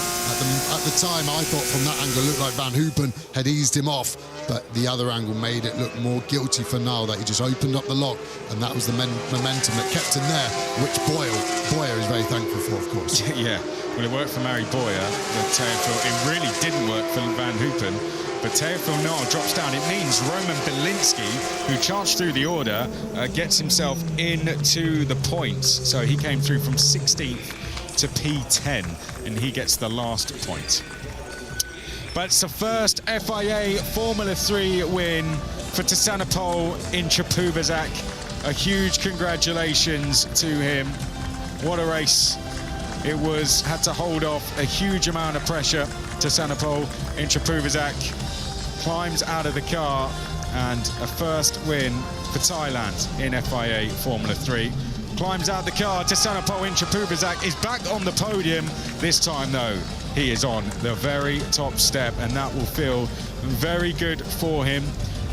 At the time, I thought from that angle it looked like Van Hoepen had eased him off, but the other angle made it look more guilty for Niall, that he just opened up the lock, and that was the momentum that kept him there, which Boyer is very thankful for, of course. Yeah, well, it worked for Mary Boyer, but it really didn't work for Van Hoepen. But Teofil Nard drops down. It means Roman Belinsky, who charged through the order, gets himself into the points. So he came through from 16th to P10, and he gets the last point. But it's the first FIA Formula 3 win for Tanasapol in Pruvazak. A huge congratulations to him. What a race it was. Had to hold off a huge amount of pressure. Tanasapol in Pruvazak climbs out of the car, and a first win for Thailand in FIA Formula 3. climbs out the car. Tsanopol Inchapubizak is back on the podium. This time, though, he is on the very top step, and that will feel very good for him.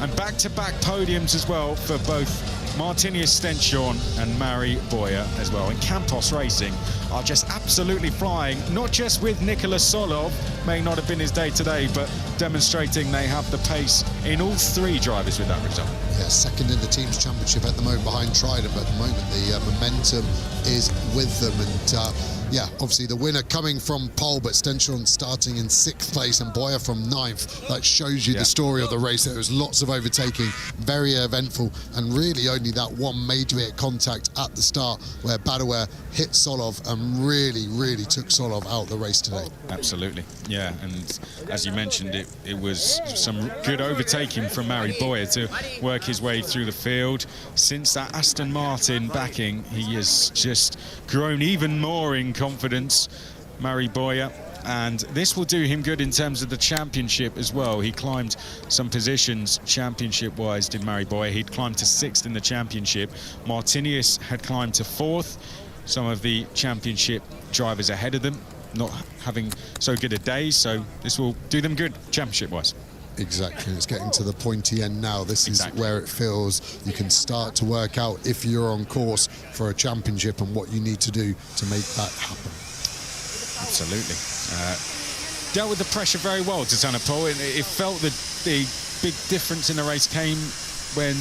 And back-to-back podiums as well for both Martinius Stenchorn and Mari Boyer as well. And Campos Racing are just absolutely flying, not just with Nicolas Solov, may not have been his day today, but demonstrating they have the pace in all three drivers with that result. Yeah, second in the team's championship at the moment behind Trident, but at the moment the momentum is with them. And yeah, obviously the winner coming from pole, but Stenchorn starting in 6th place and Boyer from 9th. That shows you the story of the race. There was lots of overtaking, very eventful, and really only that one major bit of contact at the start where Badaware hit Solov and really took Solov out of the race today. Absolutely, yeah, and as you mentioned, it was some good overtaking from Mari Boyer to work his way through the field. Since that Aston Martin backing, he has just grown even more in confidence, Mari Boyer, and this will do him good in terms of the championship as well. He climbed some positions championship-wise, did Mari Boyer. He'd climbed to 6th in the championship. Martinius had climbed to 4th. Some of the championship drivers ahead of them not having so good a day, so this will do them good championship-wise. Exactly, it's getting to the pointy end now. This is where it feels you can start to work out if you're on course for a championship and what you need to do to make that happen. Absolutely. Dealt with the pressure very well, Tsanopol. It felt that the big difference in the race came when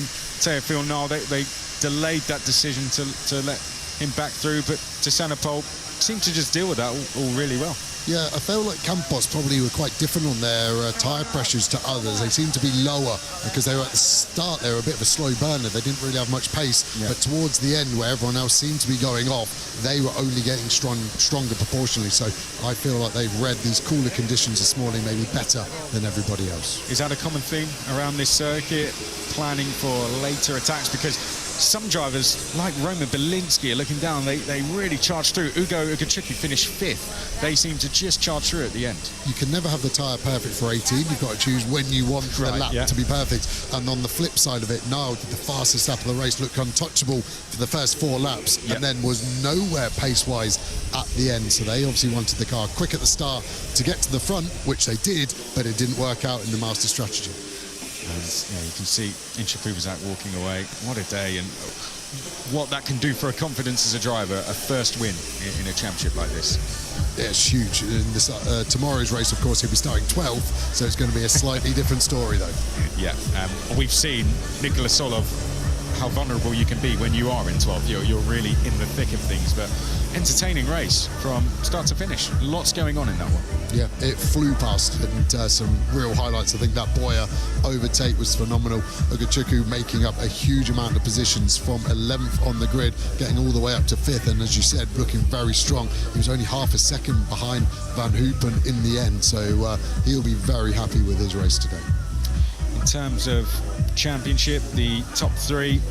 Teofil Nile, they delayed that decision to let him back through, but Tsanopol seemed to just deal with that all really well. Yeah, I felt like Campos probably were quite different on their tyre pressures to others. They seemed to be lower because they were at the start, they were a bit of a slow burner. They didn't really have much pace, but towards the end where everyone else seemed to be going off, they were only getting stronger proportionally. So I feel like they've read these cooler conditions this morning maybe better than everybody else. Is that a common theme around this circuit, planning for later attacks? Because some drivers, like Roman Belinsky, are looking down, they really charge through. Ugo Ugachuku finished 5th. They seem to just charge through at the end. You can never have the tyre perfect for 18. You've got to choose when you want the lap to be perfect. And on the flip side of it, Niall did the fastest lap of the race, looked untouchable for the first 4 laps, and then was nowhere pace-wise at the end. So they obviously wanted the car quick at the start to get to the front, which they did, but it didn't work out in the master strategy. And you can see Inchapubizak walking away. What a day, and what that can do for a confidence as a driver, a first win in a championship like this. Yeah, it's huge. In this, tomorrow's race, of course, he'll be starting 12th, so it's going to be a slightly different story, though. Yeah, we've seen Nicolas Solov, how vulnerable you can be when you are in 12th. You're really in the thick of things, but entertaining race from start to finish. Lots going on in that one. Yeah, it flew past, and some real highlights. I think that Boyer overtake was phenomenal. Ugachuku making up a huge amount of positions from 11th on the grid, getting all the way up to 5th, and as you said, looking very strong. He was only half a second behind Van Hoopen in the end, so he'll be very happy with his race today. In terms of championship, the top 3,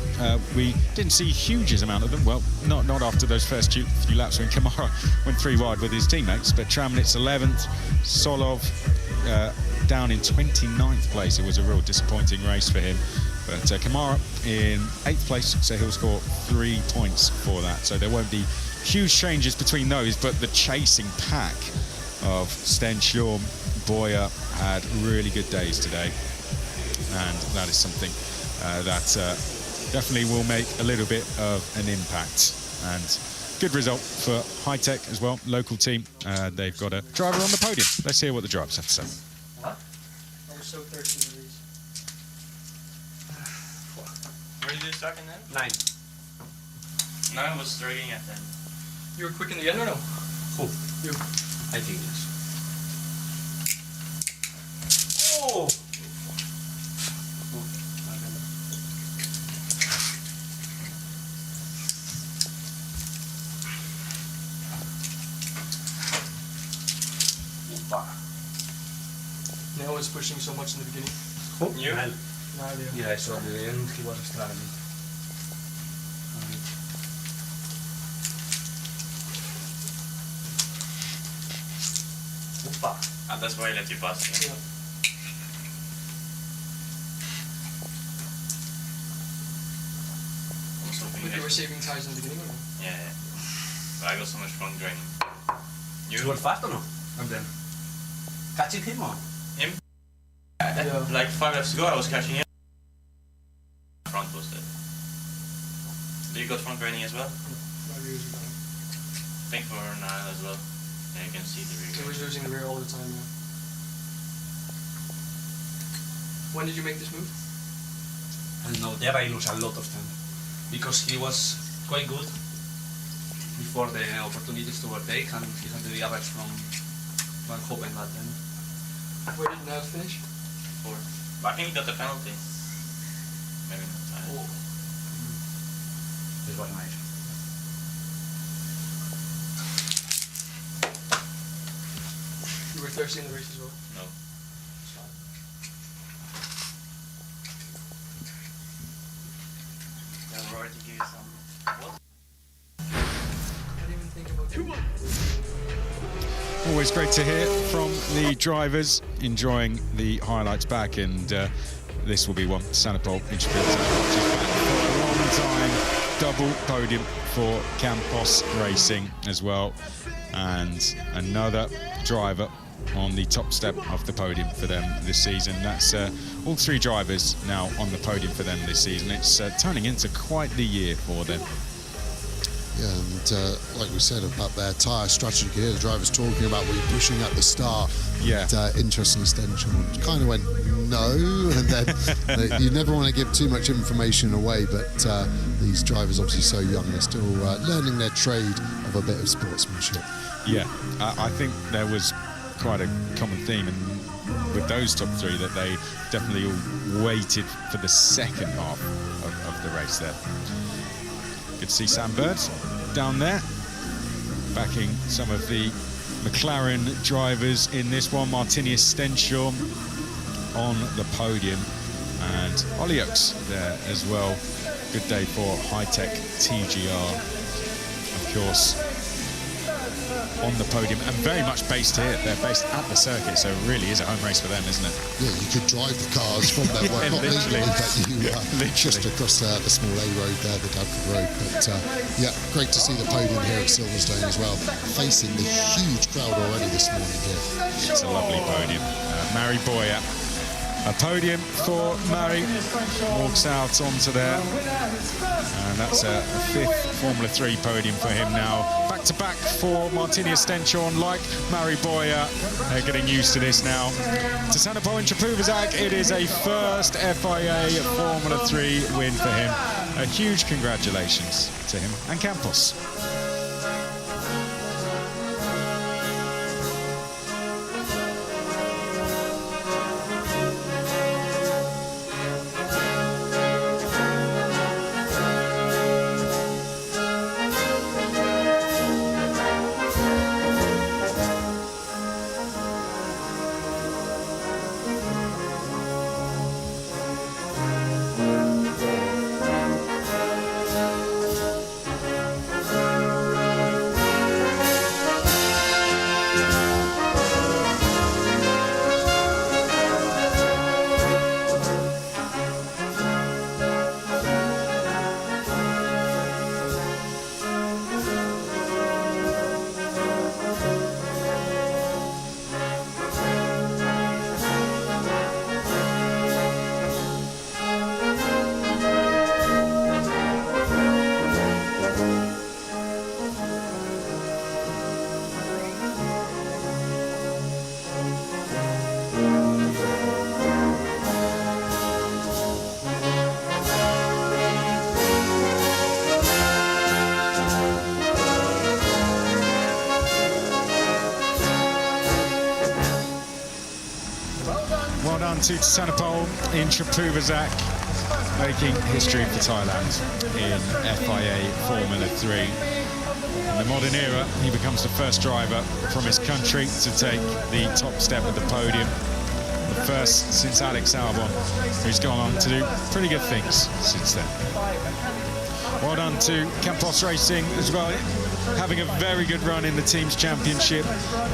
we didn't see huge amount of them. Well, not after those first few laps when Kamara went 3 wide with his teammates, but Tramnitz 11th, Solov down in 29th place. It was a real disappointing race for him, but Kamara in 8th place, so he'll score 3 points for that. So there won't be huge changes between those, but the chasing pack of Stenchorn, Boyer had really good days today, and that is something that definitely will make a little bit of an impact. And good result for High Tech as well, local team. They've got a driver on the podium. Let's hear what the drivers have to say. What? I was so thirsty in the race. Where did you start in then? 9. 9 was dragging at 10. You were quick in the end or no? Who? You. I think yes. Oh! Neo was pushing so much in the beginning. Who? You? Yeah, I saw the end. He was struggling. And that's why I let you pass. Yeah. I was hoping But you were saving tires in the beginning or no? Yeah. But I got so much fun draining. You were fast or no? And then catching him or? Him? Like 5 laps ago, I was catching him. Front was dead. Do you got front draining as well? I think for Niall as well. Yeah, you can see the rear. He was losing the rear all the time. Yeah. When did you make this move? I don't know, there I lose a lot of time. Because he was quite good before the opportunities to overtake, and he had the average from Van Hopen that then. Where did Niall finish? 4. But I think he got the penalty. Maybe not. Oh. This was nice. You were thirsty in the race as well? No. Yeah, Rory, to give you some. What? I didn't even think about that. Always great to hear from the drivers, enjoying the highlights back, and this will be one. Sanopol introduced for a long time. Double podium for Campos Racing as well, and another driver on the top step of the podium for them this season. That's all 3 drivers now on the podium for them this season. It's turning into quite the year for them. Yeah, and like we said about their tyre strategy, you can hear the drivers talking about we pushing at the start. Yeah. And, interestingly, Stenchel kind of went no, and then you never want to give too much information away, but these drivers obviously so young, they're still learning their trade of a bit of sportsmanship. Yeah, I think there was quite a common theme with those top 3 that they definitely all waited for the second half of the race there. Good to see Sam Bird down there, backing some of the McLaren drivers in this one. Martinius Stenchel on the podium, and Ollie Oaks there as well. Good day for High-Tech TGR, of course, on the podium, and very much based here. They're based at the circuit, so it really is a home race for them, isn't it? Yeah, you could drive the cars from there, well, not legally, but you just across the small A road there, the Dadford Road. But yeah, great to see the podium here at Silverstone as well, facing the huge crowd already this morning here. It's a lovely podium. Mary Boyer, a podium for Mary, walks out onto there, and that's a 5th Formula 3 podium for him now. Back-to-back for Martinius Stenchel, like Mary Boyer. They're getting used to this now. To Sanopol Intrapuvazak, it is a first FIA Formula 3 win for him. A huge congratulations to him and Campos. To Sanopol Intrapuvazak, making history for Thailand in FIA Formula 3. In the modern era, he becomes the first driver from his country to take the top step of the podium. The first since Alex Albon, who's gone on to do pretty good things since then. Well done to Campos Racing as well, having a very good run in the Teams Championship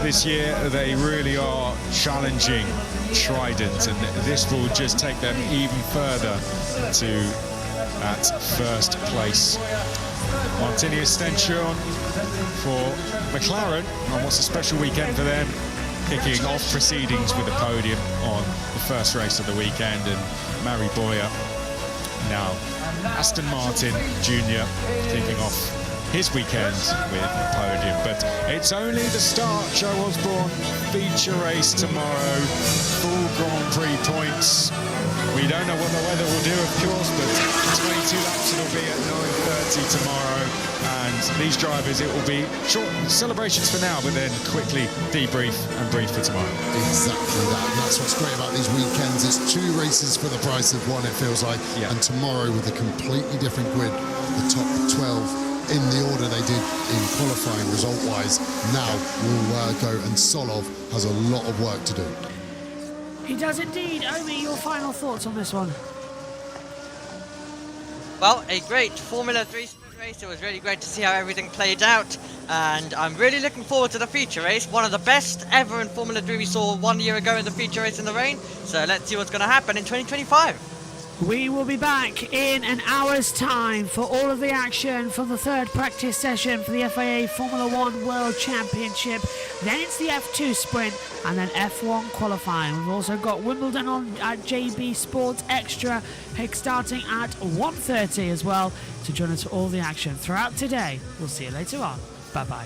this year. They really are challenging Trident, and this will just take them even further to that first place Martini Extension for McLaren on what's a special weekend for them, kicking off proceedings with the podium on the first race of the weekend, and Mary Boyer now Aston Martin Jr. kicking off his weekend with the podium. But it's only the start. Joe Osborne feature race tomorrow, full Grand Prix points. We don't know what the weather will do, of course, but 22 laps it'll be at 9:30 tomorrow. And these drivers, it will be short celebrations for now, but then quickly debrief and brief for tomorrow. Exactly that. And that's what's great about these weekends. It's 2 races for the price of 1, it feels like. Yeah. And tomorrow with a completely different grid, the top 12 in the order they did in qualifying result-wise. Now will go, and Solov has a lot of work to do. He does indeed. Omi, your final thoughts on this one? Well, a great Formula 3 sprint race. It was really great to see how everything played out, and I'm really looking forward to the feature race. One of the best ever in Formula 3 we saw 1 year ago in the feature race in the rain. So let's see what's going to happen in 2025. We will be back in an hour's time for all of the action for the 3rd practice session for the FIA Formula 1 World Championship. Then it's the F2 sprint and then F1 qualifying. We've also got Wimbledon on at JBSportsXtra starting at 1:30 as well to join us for all the action throughout today. We'll see you later on. Bye-bye.